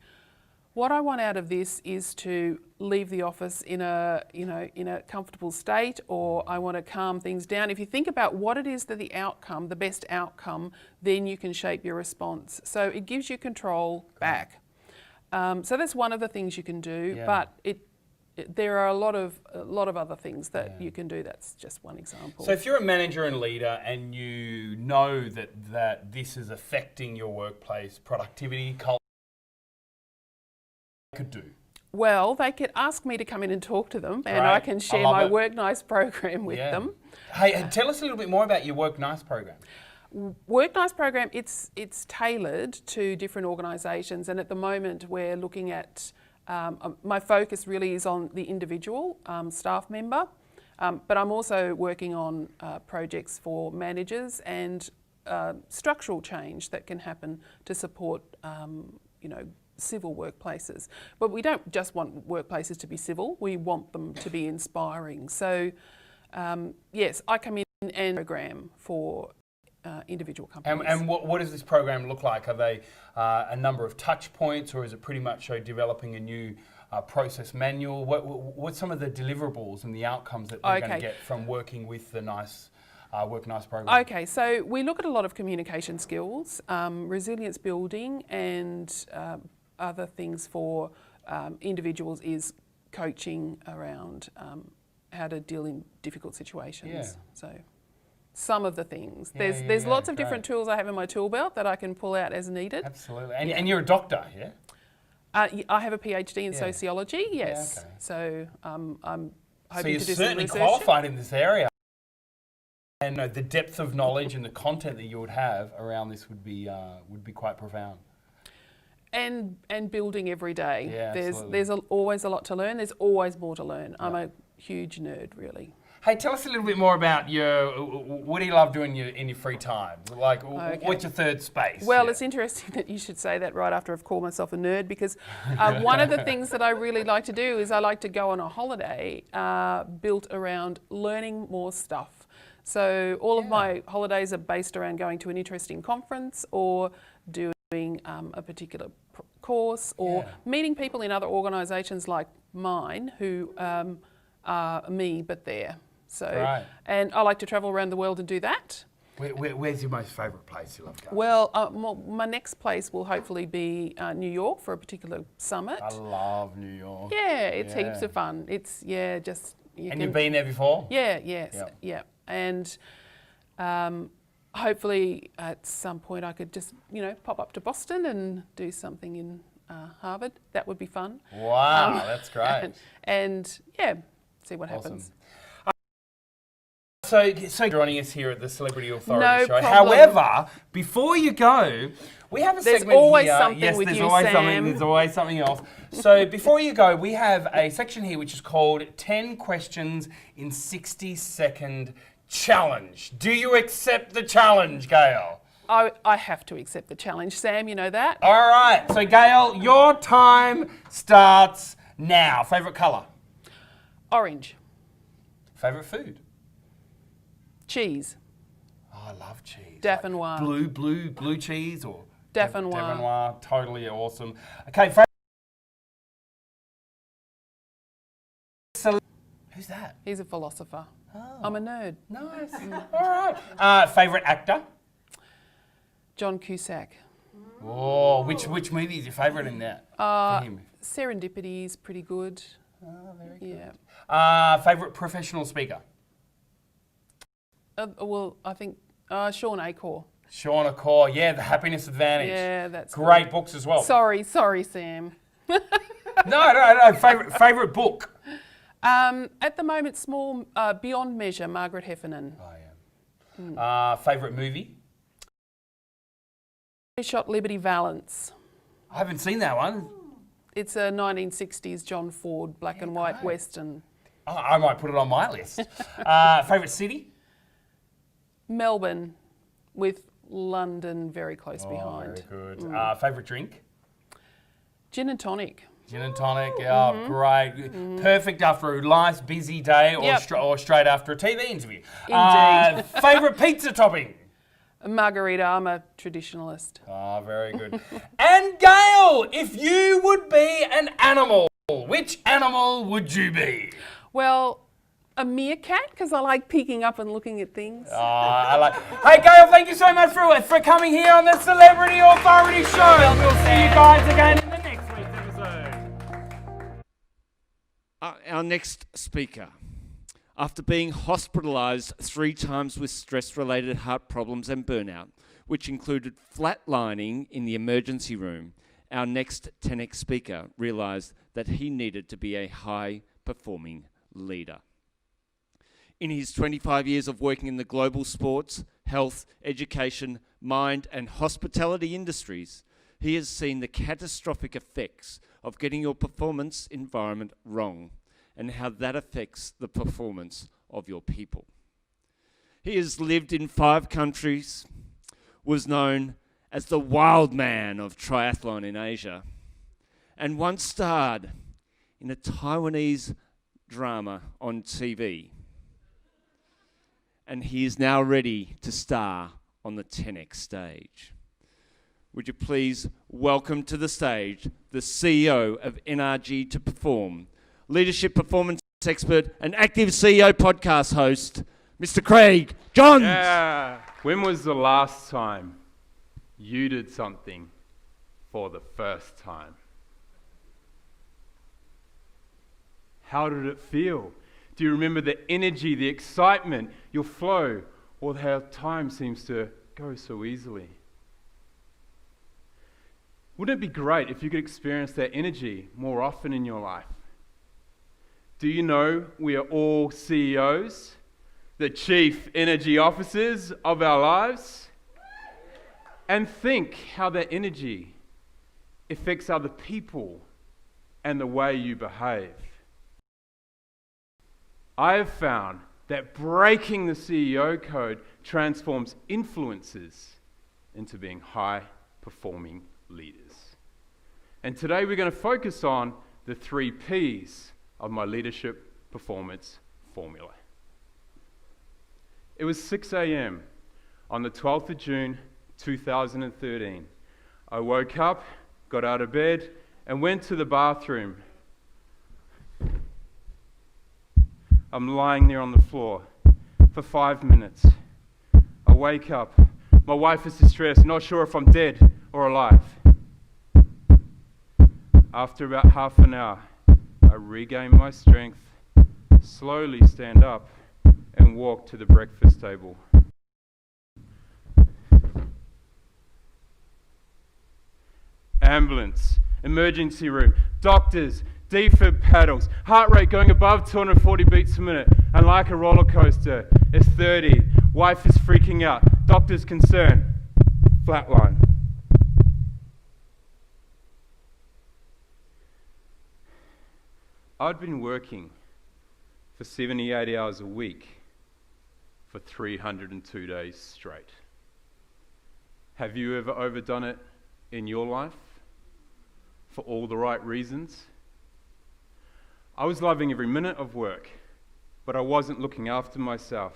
what I want out of this is to leave the office in a comfortable state, or I want to calm things down. If you think about what it is that the best outcome, then you can shape your response. So it gives you control back. So that's one of the things you can do, but there are a lot of other things that you can do. That's just one example. So if you're a manager and leader and you know that this is affecting your workplace productivity, culture, could do? Well, they could ask me to come in and talk to them, and I can share my Work Nice program with them. Hey, tell us a little bit more about your Work Nice program. Work Nice program, it's tailored to different organisations, and at the moment we're looking at, my focus really is on the individual staff member, but I'm also working on projects for managers and structural change that can happen to support, civil workplaces. But we don't just want workplaces to be civil, we want them to be inspiring. So yes, I come in and program for individual companies. And what does this program look like? Are they a number of touch points, or is it pretty much developing a new process manual? What's some of the deliverables and the outcomes that they're going to get from working with the Work Nice program? Okay, so we look at a lot of communication skills, resilience building, and other things for individuals is coaching around how to deal in difficult situations. So some of the things. There's lots of different tools I have in my tool belt that I can pull out as needed. Absolutely. And you're a doctor, yeah? I have a PhD in sociology, yes. Yeah, okay. So I'm hoping so you're to do some certainly research. qualified in this area. And the depth of knowledge and the content that you would have around this would be quite profound. And building every day. Yeah, there's always a lot to learn. There's always more to learn. I'm a huge nerd, really. Hey, tell us a little bit more about what do you love doing in your free time? Like, what's your third space? Well, it's interesting that you should say that right after I've called myself a nerd, because one of the things that I really like to do is I like to go on a holiday built around learning more stuff. So all of my holidays are based around going to an interesting conference or doing a particular course or meeting people in other organisations like mine who are me but there. So, and I like to travel around the world and do that. Where's your most favourite place you love going? Well, my next place will hopefully be New York for a particular summit. I love New York. Yeah, it's heaps of fun. It's, just... You've been there before? Yeah, and hopefully at some point I could just, pop up to Boston and do something in Harvard. That would be fun. Wow, that's great. And see what happens. So joining us here at the Celebrity Authority No Show. problem. However, before you go, we have a There's segment always here. something yes, with there's you, always Sam. something. There's always something else. So before you go, we have a section here which is called 10 Questions in 60-Second Challenge. Do you accept the challenge, Gayle? I have to accept the challenge, Sam, you know that. All right. So, Gayle, your time starts now. Favourite colour? Orange. Favourite food? Cheese. Oh, I love cheese. Dauphinoise. Blue cheese or? Dauphinoise. Dauphinoise. Totally awesome. Okay, favourite. Who's that? He's a philosopher. Oh. I'm a nerd. Nice. All right. Favourite actor? John Cusack. Oh, which movie is your favourite in that? For him? Serendipity is pretty good. Oh, very good. Yeah. Favourite professional speaker? Well, I think Sean Acor. Sean Acor, yeah, The Happiness Advantage. Yeah, that's great good. books as well. Sorry, Sam. No. Favourite book? At the moment, small Beyond Measure, Margaret Heffernan. Oh yeah. Favourite movie? Shot Liberty Valance. I haven't seen that one. It's a 1960s John Ford black and white western. Oh, I might put it on my list. Favourite city? Melbourne, with London very close behind. Very good. Favourite drink? Gin and tonic. Gin and tonic, great. Perfect after a nice busy day or straight after a TV interview. Indeed. Favourite pizza topping? A margarita, I'm a traditionalist. Oh, very good. And Gayle, if you would be an animal, which animal would you be? Well, a meerkat, because I like peeking up and looking at things. Hey, Gayle, thank you so much for coming here on the Celebrity Authority Show. We'll see you guys again in the next week's episode. Our next speaker. After being hospitalised 3 times with stress-related heart problems and burnout, which included flatlining in the emergency room, our next TENx speaker realised that he needed to be a high-performing leader. In his 25 years of working in the global sports, health, education, mind and hospitality industries, he has seen the catastrophic effects of getting your performance environment wrong and how that affects the performance of your people. He has lived in 5 countries, was known as the wild man of triathlon in Asia, and once starred in a Taiwanese drama on TV. And he is now ready to star on the TENx stage. Would you please welcome to the stage the CEO of NRG to Perform, leadership performance expert and active CEO podcast host, Mr. Craig Johns. Yeah. When was the last time you did something for the first time? How did it feel? Do you remember the energy, the excitement, your flow, or how time seems to go so easily? Wouldn't it be great if you could experience that energy more often in your life? Do you know we are all CEOs, the chief energy officers of our lives? And think how that energy affects other people and the way you behave. I have found that breaking the CEO code transforms influencers into being high-performing leaders. And today we're going to focus on the 3 Ps of my leadership performance formula. It was 6 a.m. on the 12th of June 2013. I woke up, got out of bed, and went to the bathroom. I'm lying there on the floor for 5 minutes. I wake up. My wife is distressed, not sure if I'm dead or alive. After about half an hour, I regain my strength, slowly stand up, and walk to the breakfast table. Ambulance, emergency room, doctors, defib paddles, heart rate going above 240 beats a minute, and like a roller coaster, it's 30. Wife is freaking out. Doctor's concerned. Flatline. I'd been working for 78 hours a week for 302 days straight. Have you ever overdone it in your life for all the right reasons? I was loving every minute of work, but I wasn't looking after myself,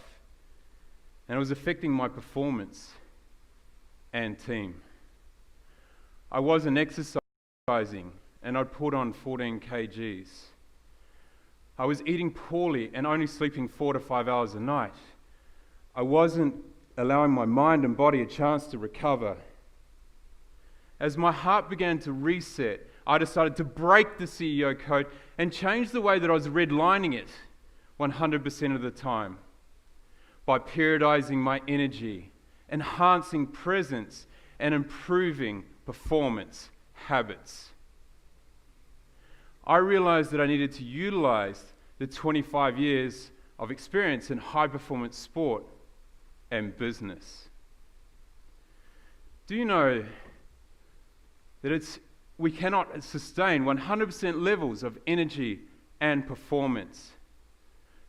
and it was affecting my performance and team. I wasn't exercising, and I'd put on 14 kgs. I was eating poorly and only sleeping 4 to 5 hours a night. I wasn't allowing my mind and body a chance to recover. As my heart began to reset, I decided to break the CEO code and change the way that I was redlining it 100% of the time by periodizing my energy, enhancing presence, and improving performance habits. I realized that I needed to utilize the 25 years of experience in high-performance sport and business. Do you know that we cannot sustain 100% levels of energy and performance?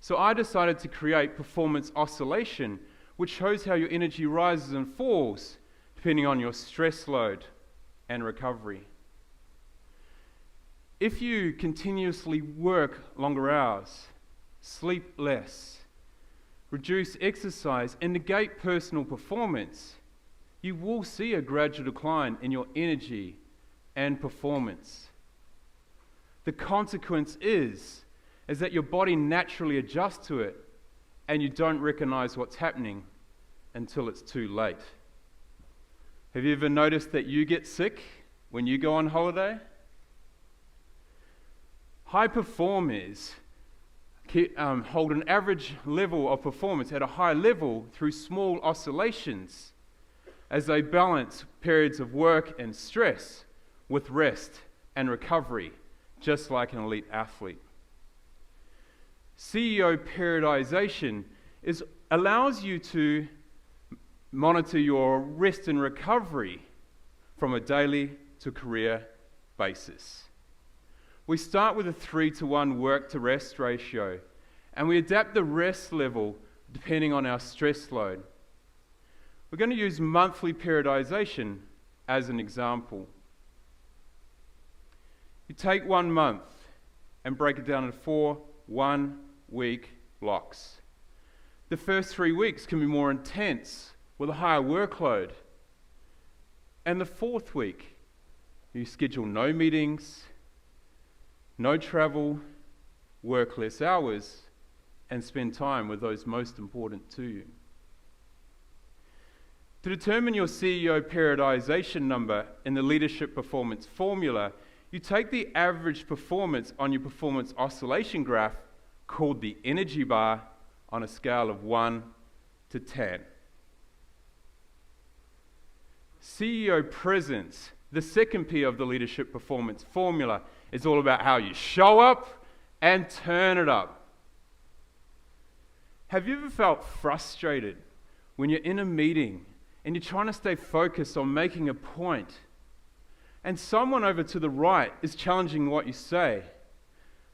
So I decided to create performance oscillation, which shows how your energy rises and falls depending on your stress load and recovery. If you continuously work longer hours, sleep less, reduce exercise, and negate personal performance, you will see a gradual decline in your energy and performance. The consequence is that your body naturally adjusts to it, and you don't recognize what's happening until it's too late. Have you ever noticed that you get sick when you go on holiday? High performers hold an average level of performance at a high level through small oscillations as they balance periods of work and stress with rest and recovery, just like an elite athlete. CEO periodization allows you to monitor your rest and recovery from a daily to career basis. We start with a 3-to-1 work to rest ratio, and we adapt the rest level depending on our stress load. We're going to use monthly periodization as an example. You take 1 month and break it down into 4 one-week blocks. The first 3 weeks can be more intense with a higher workload. And the 4th week, you schedule no meetings, no travel, work less hours, and spend time with those most important to you. To determine your CEO periodization number in the leadership performance formula, you take the average performance on your performance oscillation graph, called the energy bar, on a scale of 1 to 10. CEO presence, the second P of the leadership performance formula, is all about how you show up and turn it up. Have you ever felt frustrated when you're in a meeting and you're trying to stay focused on making a point, and someone over to the right is challenging what you say?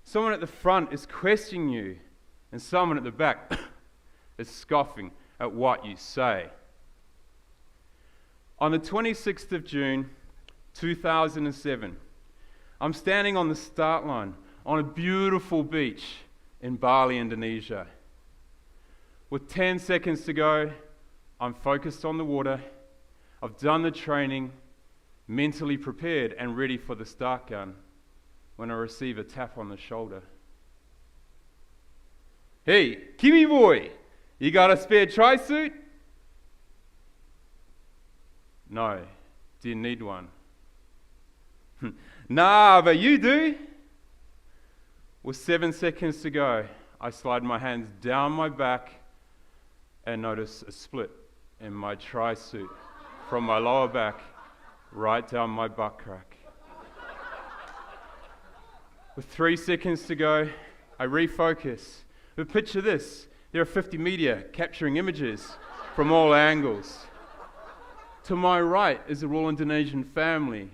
Someone at the front is questioning you, and someone at the back is scoffing at what you say. On the 26th of June, 2007, I'm standing on the start line on a beautiful beach in Bali, Indonesia. With 10 seconds to go, I'm focused on the water. I've done the training, mentally prepared and ready for the start gun, when I receive a tap on the shoulder. "Hey, Kiwi boy, you got a spare tri-suit?" "No, didn't need one." "Nah, but you do." With 7 seconds to go, I slide my hands down my back and notice a split in my tri-suit from my lower back right down my butt crack. With 3 seconds to go, I refocus. But picture this, there are 50 media capturing images from all angles. To my right is the Royal Indonesian family.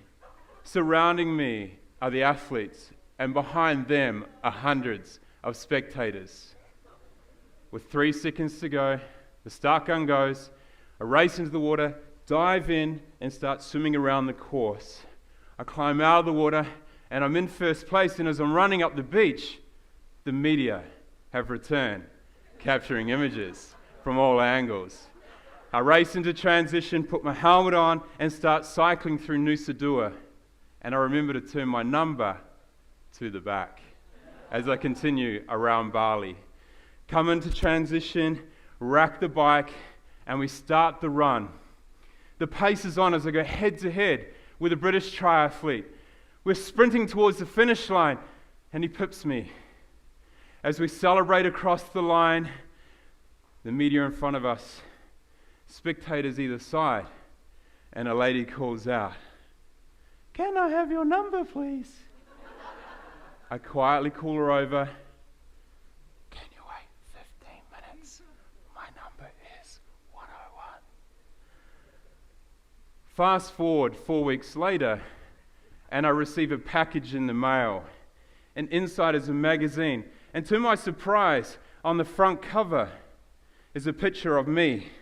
Surrounding me are the athletes, and behind them are hundreds of spectators. With 3 seconds to go, the start gun goes, I race into the water, dive in, and start swimming around the course. I climb out of the water, and I'm in first place, and as I'm running up the beach, the media have returned, capturing images from all angles. I race into transition, put my helmet on, and start cycling through Nusa Dua. And I remember to turn my number to the back as I continue around Bali. Come into transition, rack the bike, and we start the run. The pace is on as I go head to head with a British triathlete. We're sprinting towards the finish line, and he pips me. As we celebrate across the line, the media in front of us, spectators either side, and a lady calls out, "Can I have your number, please?" I quietly call her over. "Can you wait 15 minutes? My number is 101. Fast forward 4 weeks later, and I receive a package in the mail. And inside is a magazine. And to my surprise, on the front cover is a picture of me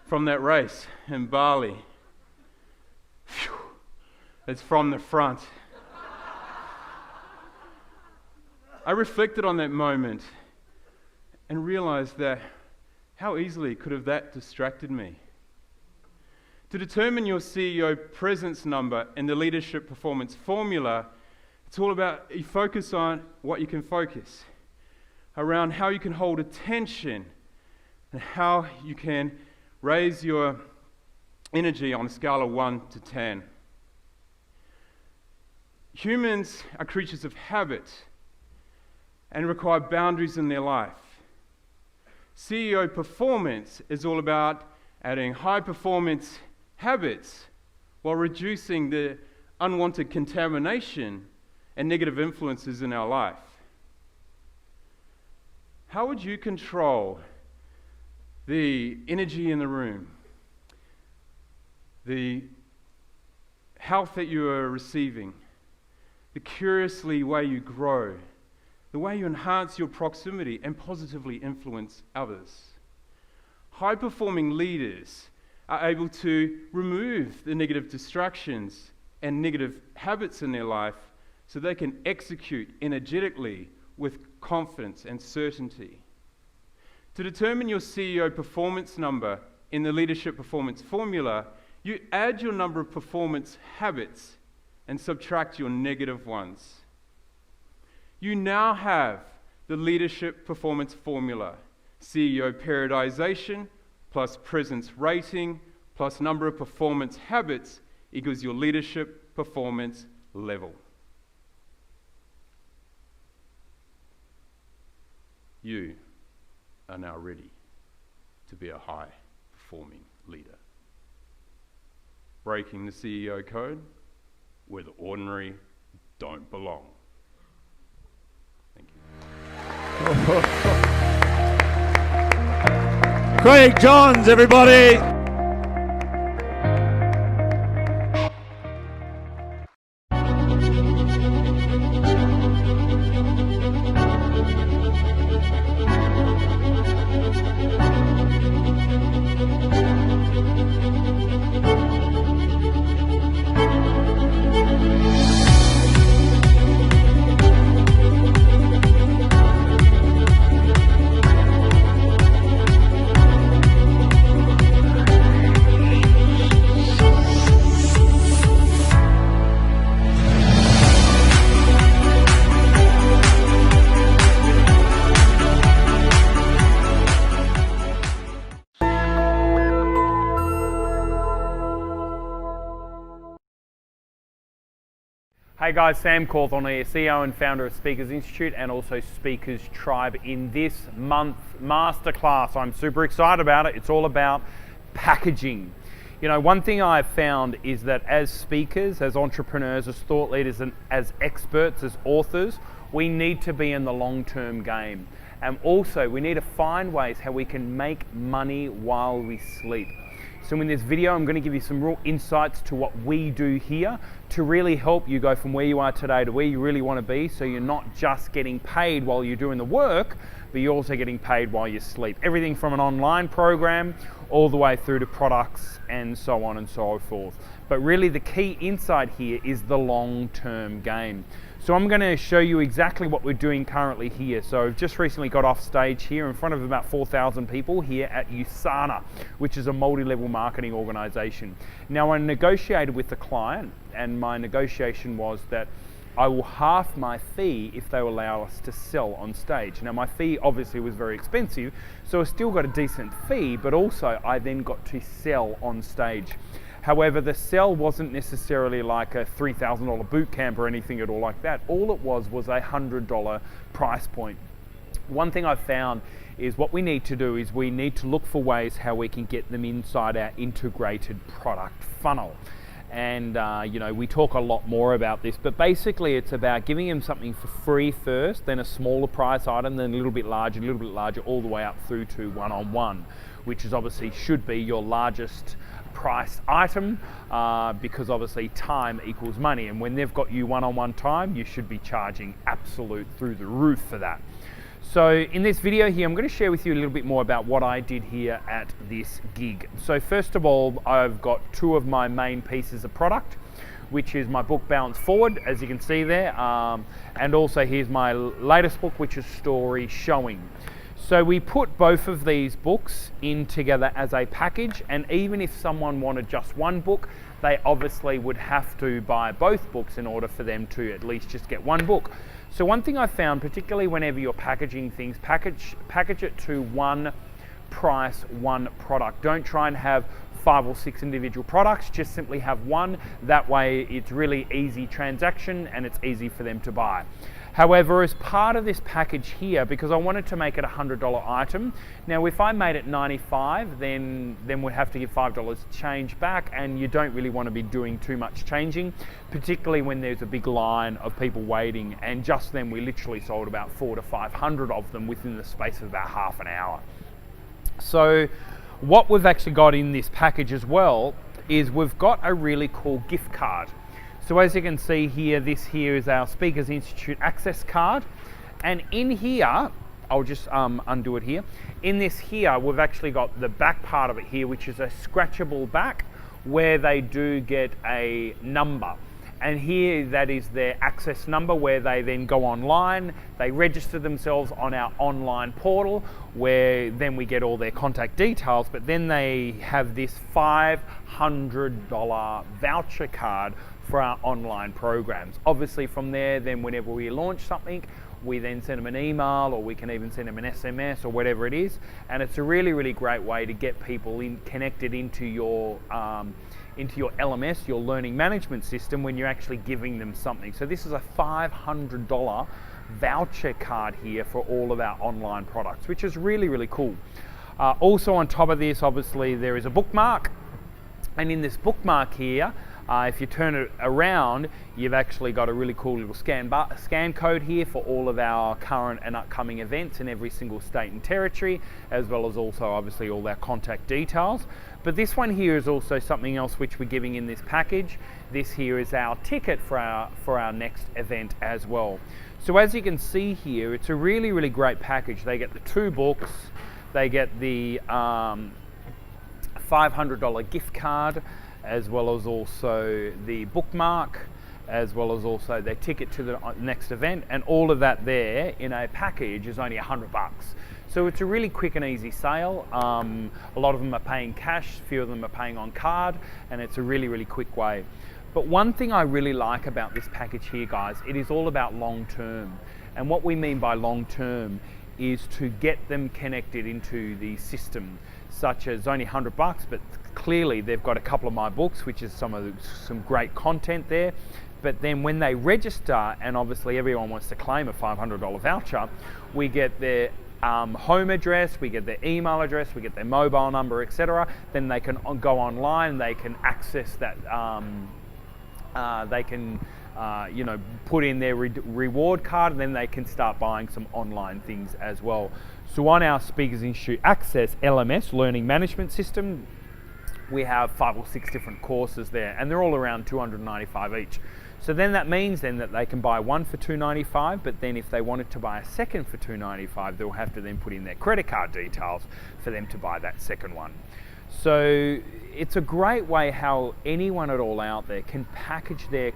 from that race in Bali. Phew, it's from the front. I reflected on that moment and realized that how easily could have that distracted me. To determine your CEO presence number in the leadership performance formula, it's all about you focus on what you can focus, around how you can hold attention and how you can raise your energy on a scale of 1 to 10. Humans are creatures of habit and require boundaries in their life. CEO performance is all about adding high performance habits while reducing the unwanted contamination and negative influences in our life. How would you control the energy in the room, the health that you are receiving, the curiously way you grow, the way you enhance your proximity and positively influence others? High-performing leaders are able to remove the negative distractions and negative habits in their life so they can execute energetically with confidence and certainty. To determine your CEO performance number in the leadership performance formula, you add your number of performance habits and subtract your negative ones. You now have the leadership performance formula: CEO periodization plus presence rating plus number of performance habits equals your leadership performance level. You are now ready to be a high-performing leader. Breaking the CEO code where the ordinary don't belong. Thank you. Craig Johns, everybody. Hey guys, Sam Cawthorn here, CEO and founder of Speakers Institute and also Speakers Tribe. In this month's masterclass, I'm super excited about it. It's all about packaging. You know, one thing I've found is that as speakers, as entrepreneurs, as thought leaders, and as experts, as authors, we need to be in the long-term game. And also, we need to find ways how we can make money while we sleep. So in this video, I'm going to give you some real insights to what we do here to really help you go from where you are today to where you really want to be, so you're not just getting paid while you're doing the work, but you're also getting paid while you sleep. Everything from an online program all the way through to products and so on and so forth. But really the key insight here is the long-term game. So I'm going to show you exactly what we're doing currently here. So I've just recently got off stage here in front of about 4,000 people here at USANA, which is a multi-level marketing organization. Now I negotiated with the client, and my negotiation was that I will half my fee if they will allow us to sell on stage. Now my fee obviously was very expensive, so I still got a decent fee, but also I then got to sell on stage. However, the sell wasn't necessarily like a $3,000 boot camp or anything at all like that. All it was a $100 price point. One thing I've found is what we need to do is we need to look for ways how we can get them inside our integrated product funnel. And you know, we talk a lot more about this, but basically it's about giving them something for free first, then a smaller price item, then a little bit larger, all the way up through to one-on-one, which is obviously should be your largest priced item, because obviously time equals money, and when they've got you one-on-one time, you should be charging absolute through the roof for that. So in this video here, I'm going to share with you a little bit more about what I did here at this gig. So first of all, I've got two of my main pieces of product, which is my book Balance Forward, as you can see there, and also here's my latest book, which is Story Showing. So we put both of these books in together as a package, and even if someone wanted just one book, they obviously would have to buy both books in order for them to at least just get one book. So one thing I found, particularly whenever you're packaging things, package it to one price, one product. Don't try and have 5 or 6 individual products, just simply have one. That way it's really easy transaction and it's easy for them to buy. However, as part of this package here, because I wanted to make it a $100 item, now if I made it $95, then we'd have to give $5 change back, and you don't really want to be doing too much changing, particularly when there's a big line of people waiting, and just then we literally sold about 400 to 500 of them within the space of about half an hour. So what we've actually got in this package as well is we've got a really cool gift card. So as you can see here, this here is our Speakers Institute access card. And in here, I'll just undo it here. In this here, we've actually got the back part of it here, which is a scratchable back where they do get a number. And here, that is their access number where they then go online, they register themselves on our online portal where then we get all their contact details, but then they have this $500 voucher card for our online programs. Obviously from there, then whenever we launch something, we then send them an email, or we can even send them an SMS or whatever it is. And it's a really, really great way to get people connected into your LMS, your learning management system, when you're actually giving them something. So this is a $500 voucher card here for all of our online products, which is really, really cool. Also on top of this, obviously there is a bookmark. And in this bookmark here, if you turn it around, you've actually got a really cool little scan code here for all of our current and upcoming events in every single state and territory, as well as also obviously all our contact details. But this one here is also something else which we're giving in this package. This here is our ticket for our next event as well. So as you can see here, it's a really, really great package. They get the 2 books, they get the $500 gift card, as well as also the bookmark, as well as also their ticket to the next event, and all of that there in a package is only $100. So it's a really quick and easy sale. A lot of them are paying cash, a few of them are paying on card, and it's a really, really quick way. But one thing I really like about this package here, guys, it is all about long term. And what we mean by long term is to get them connected into the system, such as only $100, but clearly they've got a couple of my books, which is some great content there. But then when they register, and obviously everyone wants to claim a $500 voucher, we get their home address, we get their email address, we get their mobile number, etc. Then they can go online, they can access that, they can put in their reward card, and then they can start buying some online things as well. So on our Speakers Institute Access LMS, Learning Management System, we have 5 or 6 different courses there, and they're all around $295 each. So then that means then that they can buy one for $295, but then if they wanted to buy a second for $295, they'll have to then put in their credit card details for them to buy that second one. So it's a great way how anyone at all out there can package their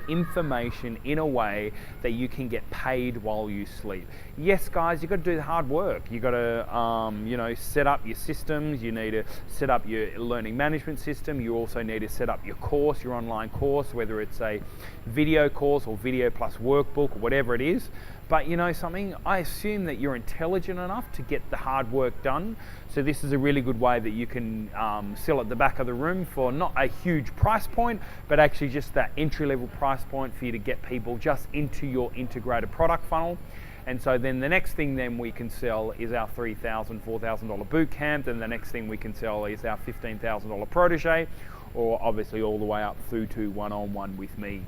information in a way that you can get paid while you sleep. Yes, guys, you've got to do the hard work. You've got to set up your systems. You need to set up your learning management system. You also need to set up your course, your online course, whether it's a video course or video plus workbook or whatever it is. But you know something, I assume that you're intelligent enough to get the hard work done. So this is a really good way that you can sell at the back of the room for not a huge price point, but actually just that entry-level price point for you to get people just into your integrated product funnel. And so then the next thing then we can sell is our $3,000, $4,000 boot camp, and the next thing we can sell is our $15,000 protege, or obviously all the way up through to one-on-one with me.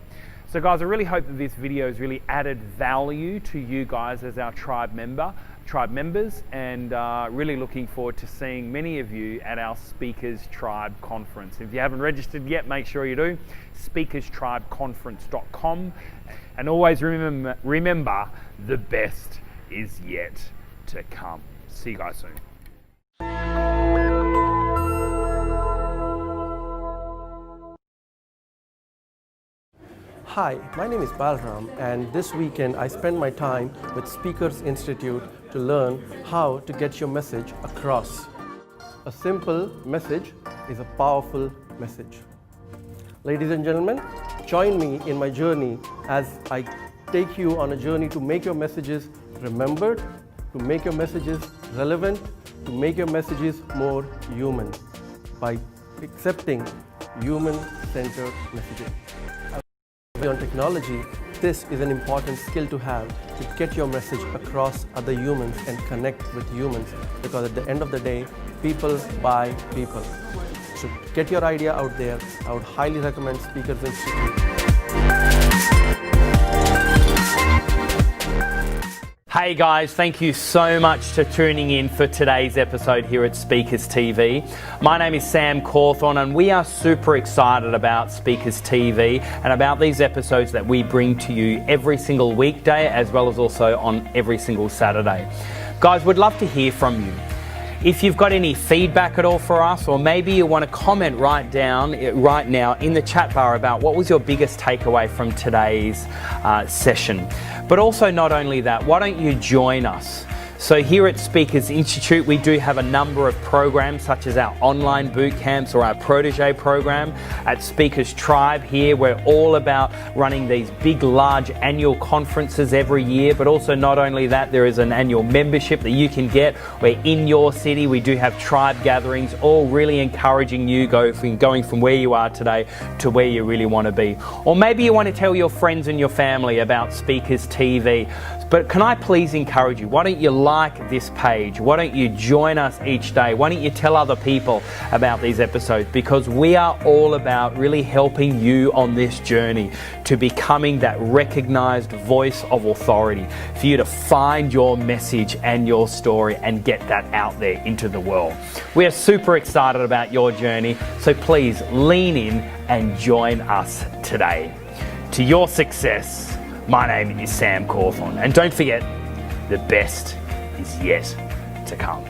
So guys, I really hope that this video has really added value to you guys as our tribe members, and really looking forward to seeing many of you at our Speakers Tribe Conference. If you haven't registered yet, make sure you do, speakerstribeconference.com. And always remember, the best is yet to come. See you guys soon. Hi, my name is Balram, and this weekend I spent my time with Speakers Institute to learn how to get your message across. A simple message is a powerful message. Ladies and gentlemen, join me in my journey as I take you on a journey to make your messages remembered, to make your messages relevant, to make your messages more human by accepting human-centered messaging. On technology, this is an important skill to have to get your message across other humans and connect with humans, because at the end of the day, people buy people. So get your idea out there. I would highly recommend Speakers Institute. Hey guys, thank you so much for tuning in for today's episode here at Speakers TV. My name is Sam Cawthorn, and we are super excited about Speakers TV and about these episodes that we bring to you every single weekday, as well as also on every single Saturday. Guys, we'd love to hear from you. If you've got any feedback at all for us, or maybe you want to comment right now in the chat bar about what was your biggest takeaway from today's session. But also not only that, why don't you join us? So here at Speakers Institute, we do have a number of programs such as our online boot camps or our protege program. At Speakers Tribe here, we're all about running these big, large annual conferences every year. But also not only that, there is an annual membership that you can get where in your city we do have tribe gatherings, all really encouraging you going from where you are today to where you really want to be. Or maybe you want to tell your friends and your family about Speakers TV. But can I please encourage you, why don't you like this page? Why don't you join us each day? Why don't you tell other people about these episodes? Because we are all about really helping you on this journey to becoming that recognized voice of authority, for you to find your message and your story and get that out there into the world. We are super excited about your journey, so please lean in and join us today. To your success, my name is Sam Cawthorn, and don't forget, the best is yet to come.